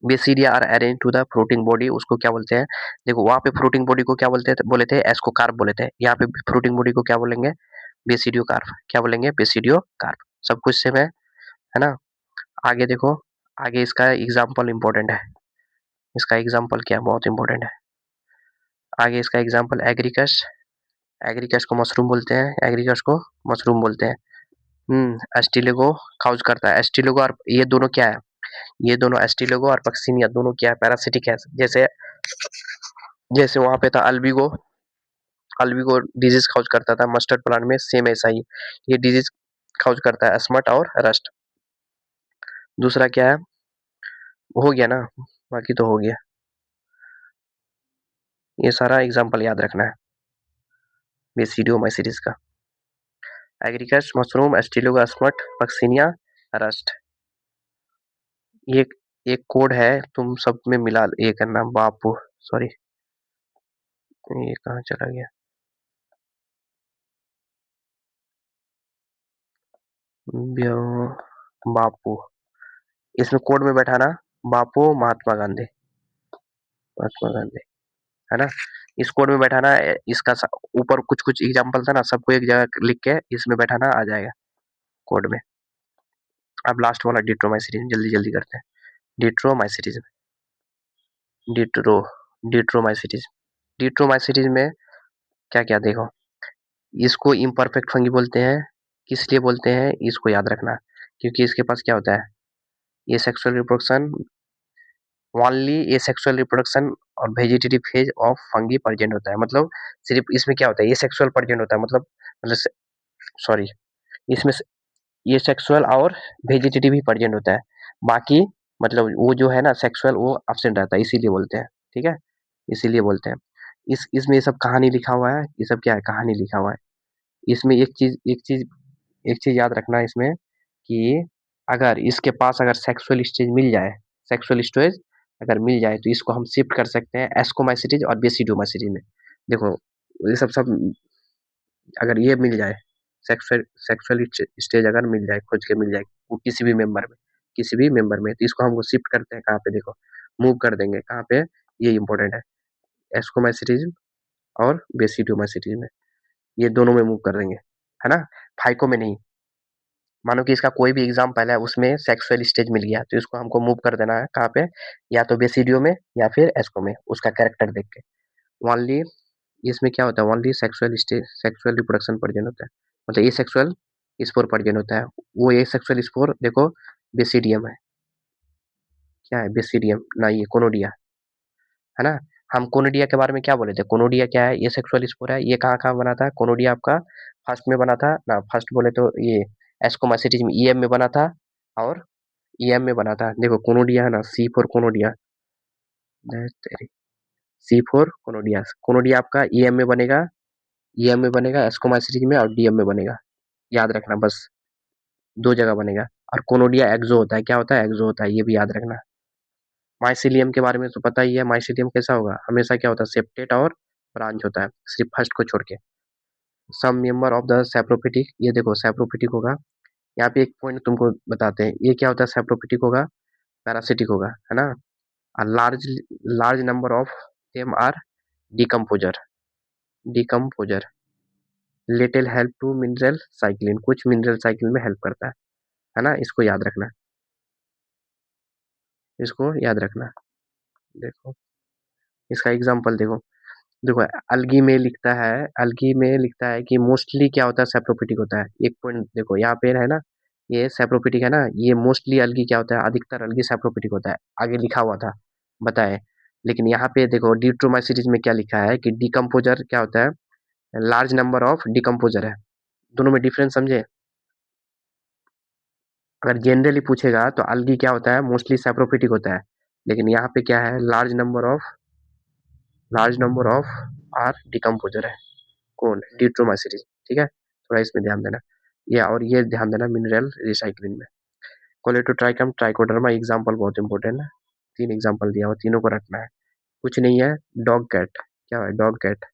basidia are arrange to the floating body, उसको क्या बोलते हैं, देखो वहां पे फ्लोटिंग बॉडी को क्या बोलते थे, बोले थे एस्कोकार्प बोले थे, यहाँ पे फ्लोटिंग बॉडी को क्या बोलेंगे, बेसिडियो कार्प, क्या बोलेंगे, बेसिडियो कार्प, सब कुछ सेम है ना। आगे देखो, आगे इसका एग्जाम्पल इंपॉर्टेंट है, इसका एग्जाम्पल क्या बहुत इंपॉर्टेंट है, आगे इसका एग्जाम्पल एग्रीकस, एग्रीकस को मशरूम बोलते हैं, एग्रीकस को मशरूम बोलते हैं। एस्टिलिगो काउज करता है, एस्टिलिगो और ये दोनों क्या है, ये दोनों एस्टिलिगो और पक्सिनिया दोनों क्या है, पैरासिटिक है। जैसे जैसे वहां पे था अल्बिगो, अल्बिगो डिजीज काउज करता था मस्टर्ड प्लांट में, सेम ऐसा ही ये डिजीज काउज करता है, स्मट और रस्ट। दूसरा क्या है, हो गया ना, बाकी तो हो गया, ये सारा एग्जाम्पल याद रखना है बेसिडियोमाइसिटिस का, Agaricus mushroom, Ustilago smut, Puccinia, rust. ये एक कोड है, तुम सब में मिला ये करना, बापू सॉरी, ये कहाँ चला गया, बापू, इसमें कोड में बैठाना, बापू महात्मा गांधी, महात्मा गांधी, है ना। इस कोड में बैठाना, इसका ऊपर कुछ कुछ एग्जाम्पल था ना, सबको एक जगह लिख के इसमें बैठाना, आ जाएगा कोड में। अब लास्ट वाला डिट्रोमाइसिटीज, जल्दी जल्दी करते हैं, डिट्रोमाइसिटीज, डिट्रो डिट्रोमाइसिटीज, डिट्रोमाइसिटीज में क्या क्या देखो, इसको इम्परफेक्ट फंगी बोलते हैं, किस लिए बोलते हैं इसको याद रखना, क्योंकि इसके पास क्या होता है, ये सेक्सुअल रिप्रोडक्शन, ओनली ये सेक्सुअल रिप्रोडक्शन और vegetative phase of fungi present होता है, मतलब सिर्फ इसमें क्या होता है, ये सेक्सुअल प्रेजेंट होता है, मतलब सॉरी, इसमें ये सेक्सुअल और वेजिटेटिव ही प्रेजेंट होता है, बाकी मतलब वो जो है ना सेक्सुअल वो एब्सेंट रहता है, इसीलिए बोलते हैं, ठीक है, इसीलिए बोलते हैं। इसमें ये सब कहानी लिखा हुआ है, ये सब क्या है, कहानी लिखा हुआ है। इसमें एक चीज याद रखना है इसमें कि अगर इसके पास अगर सेक्सुअल स्टेज अगर मिल जाए तो इसको हम शिफ्ट कर सकते हैं एस्कोमाइसिटीज और बेसिडोमाइसिटीज में। देखो ये सब सब अगर ये मिल जाए, सेक्सुअल स्टेज अगर मिल जाए, खोज के मिल जाए वो किसी भी मेंबर में, तो इसको हमको शिफ्ट करते हैं कहाँ पे, देखो मूव कर देंगे कहाँ पे, ये इंपॉर्टेंट है, एस्कोमाइसिटीज और बेसिडोमाइसिटीज में, ये दोनों में मूव कर देंगे, है ना, फाइको में नहीं। मानो कि इसका कोई भी एग्जाम पहला है उसमें सेक्सुअल स्टेज मिल गया तो इसको हमको मूव कर देना है कहाँ पे, या तो बेसिडियो में या फिर एस्को में, उसका कैरेक्टर देख के। ओनली इसमें क्या होता है, ओनली सेक्सुअल रिप्रोडक्शन पर्जन होता है, मतलब ये सेक्सुअल स्पोर पर्जन होता है। वो ये सेक्सुअल स्पोर देखो बेसिडियम है, क्या है बेसिडियम ना, ये कोनोडिया है ना। हम कोनोडिया के बारे में क्या बोले थे, कोनोडिया क्या है, ये सेक्सुअल स्पोर है, ये कहाँ कहाँ बना था कोनोडिया आपका, फर्स्ट में बना था ना, फर्स्ट बोले तो ये एस्कोमाइसिटीज में ईएम में बना था, और ईएम में बना था, देखो कोनोडिया है ना, सी फॉर कोनोडिया, सी फॉर कोनोडिया, कोनोडिया आपका ईएम में बनेगा, एस्कोमाइसिटीज में और डीएम में बनेगा, याद रखना बस, दो जगह बनेगा। और कोनोडिया एक्सो होता है, क्या होता है, एक्सो होता है, ये भी याद रखना। माइसिलियम के बारे में तो पता ही है, माइसिलियम कैसा होगा, हमेशा क्या होता है, सेप्टेट और ब्रांच होता है, सिर्फ फर्स्ट को छोड़ के। सम मेंबर ऑफ द सैप्रोफिटिक, ये देखो सैप्रोफिटिक होगा, यहाँ पे एक पॉइंट तुमको बताते हैं, ये क्या होता है, सैप्रोफिटिक होगा, पैरासिटिक होगा, है ना। Large large number of them are decomposer, decomposer little help to mineral cycling, कुछ मिनरल साइकिल में हेल्प करता है ना, इसको याद रखना, इसको याद रखना। देखो इसका एग्जांपल देखो, देखो अलगी में लिखता है कि मोस्टली क्या होता है, सैप्रोफिटिक होता है, एक पॉइंट देखो यहाँ पे है ना, ये सैप्रोफिटिक है ना, ये मोस्टली अलगी क्या होता है, अधिकतर अलगी सैप्रोफिटिक होता है, आगे लिखा हुआ था बताए। लेकिन यहाँ पे देखो डिट्रोमाइसिटीज में क्या लिखा है कि डिकम्पोजर क्या होता है, लार्ज नंबर ऑफ डिकम्पोजर है, दोनों में डिफरेंस समझे। अगर जनरली पूछेगा तो अलगी क्या होता है, मोस्टली सैप्रोफिटिक होता है, लेकिन यहाँ पे क्या है, large number of are decomposer है, कौन, डिट्रोमाइसिटीज, ठीक है, थोड़ा इसमें ध्यान देना। ये और ये ध्यान देना मिनरल रिसाइक्लिंग में। कोलेटोट्राइकम ट्राइकोडर्मा एग्जाम्पल बहुत इंपॉर्टेंट है, तीन एग्जाम्पल दिया हुआ, तीनों को रखना है, कुछ नहीं है। डॉग कैट, क्या है dog cat,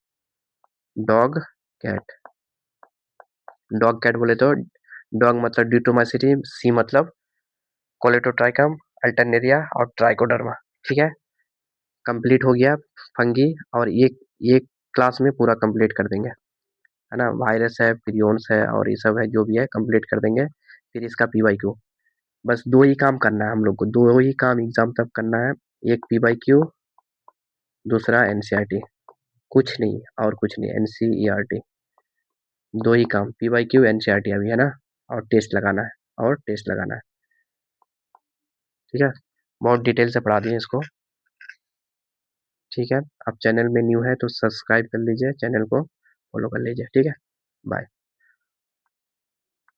dog cat, dog cat बोले तो डॉग मतलब डिट्रोमाइसिटी, सी मतलब कोलेटोट्राइकम, अल्टरनेरिया और ट्राइकोडर्मा, ठीक है, कंप्लीट हो गया फंगी, और एक क्लास में पूरा कंप्लीट कर देंगे, है ना, वायरस है, प्रियोन्स है और ये सब है, जो भी है कंप्लीट कर देंगे। फिर इसका पीवाईक्यू, बस दो ही काम करना है हम लोग को, दो ही काम एग्जाम तक करना है, एक पीवाईक्यू, दूसरा एनसीईआरटी, कुछ नहीं और कुछ नहीं, एनसीईआरटी, दो ही काम, पीवाईक्यू एनसीईआरटी अभी, है ना, और टेस्ट लगाना है, और टेस्ट लगाना है, ठीक है, बहुत डिटेल से पढ़ा दिए इसको, ठीक है। आप चैनल में न्यू है तो सब्सक्राइब कर लीजिए, चैनल को फॉलो कर लीजिए, ठीक है, बाय।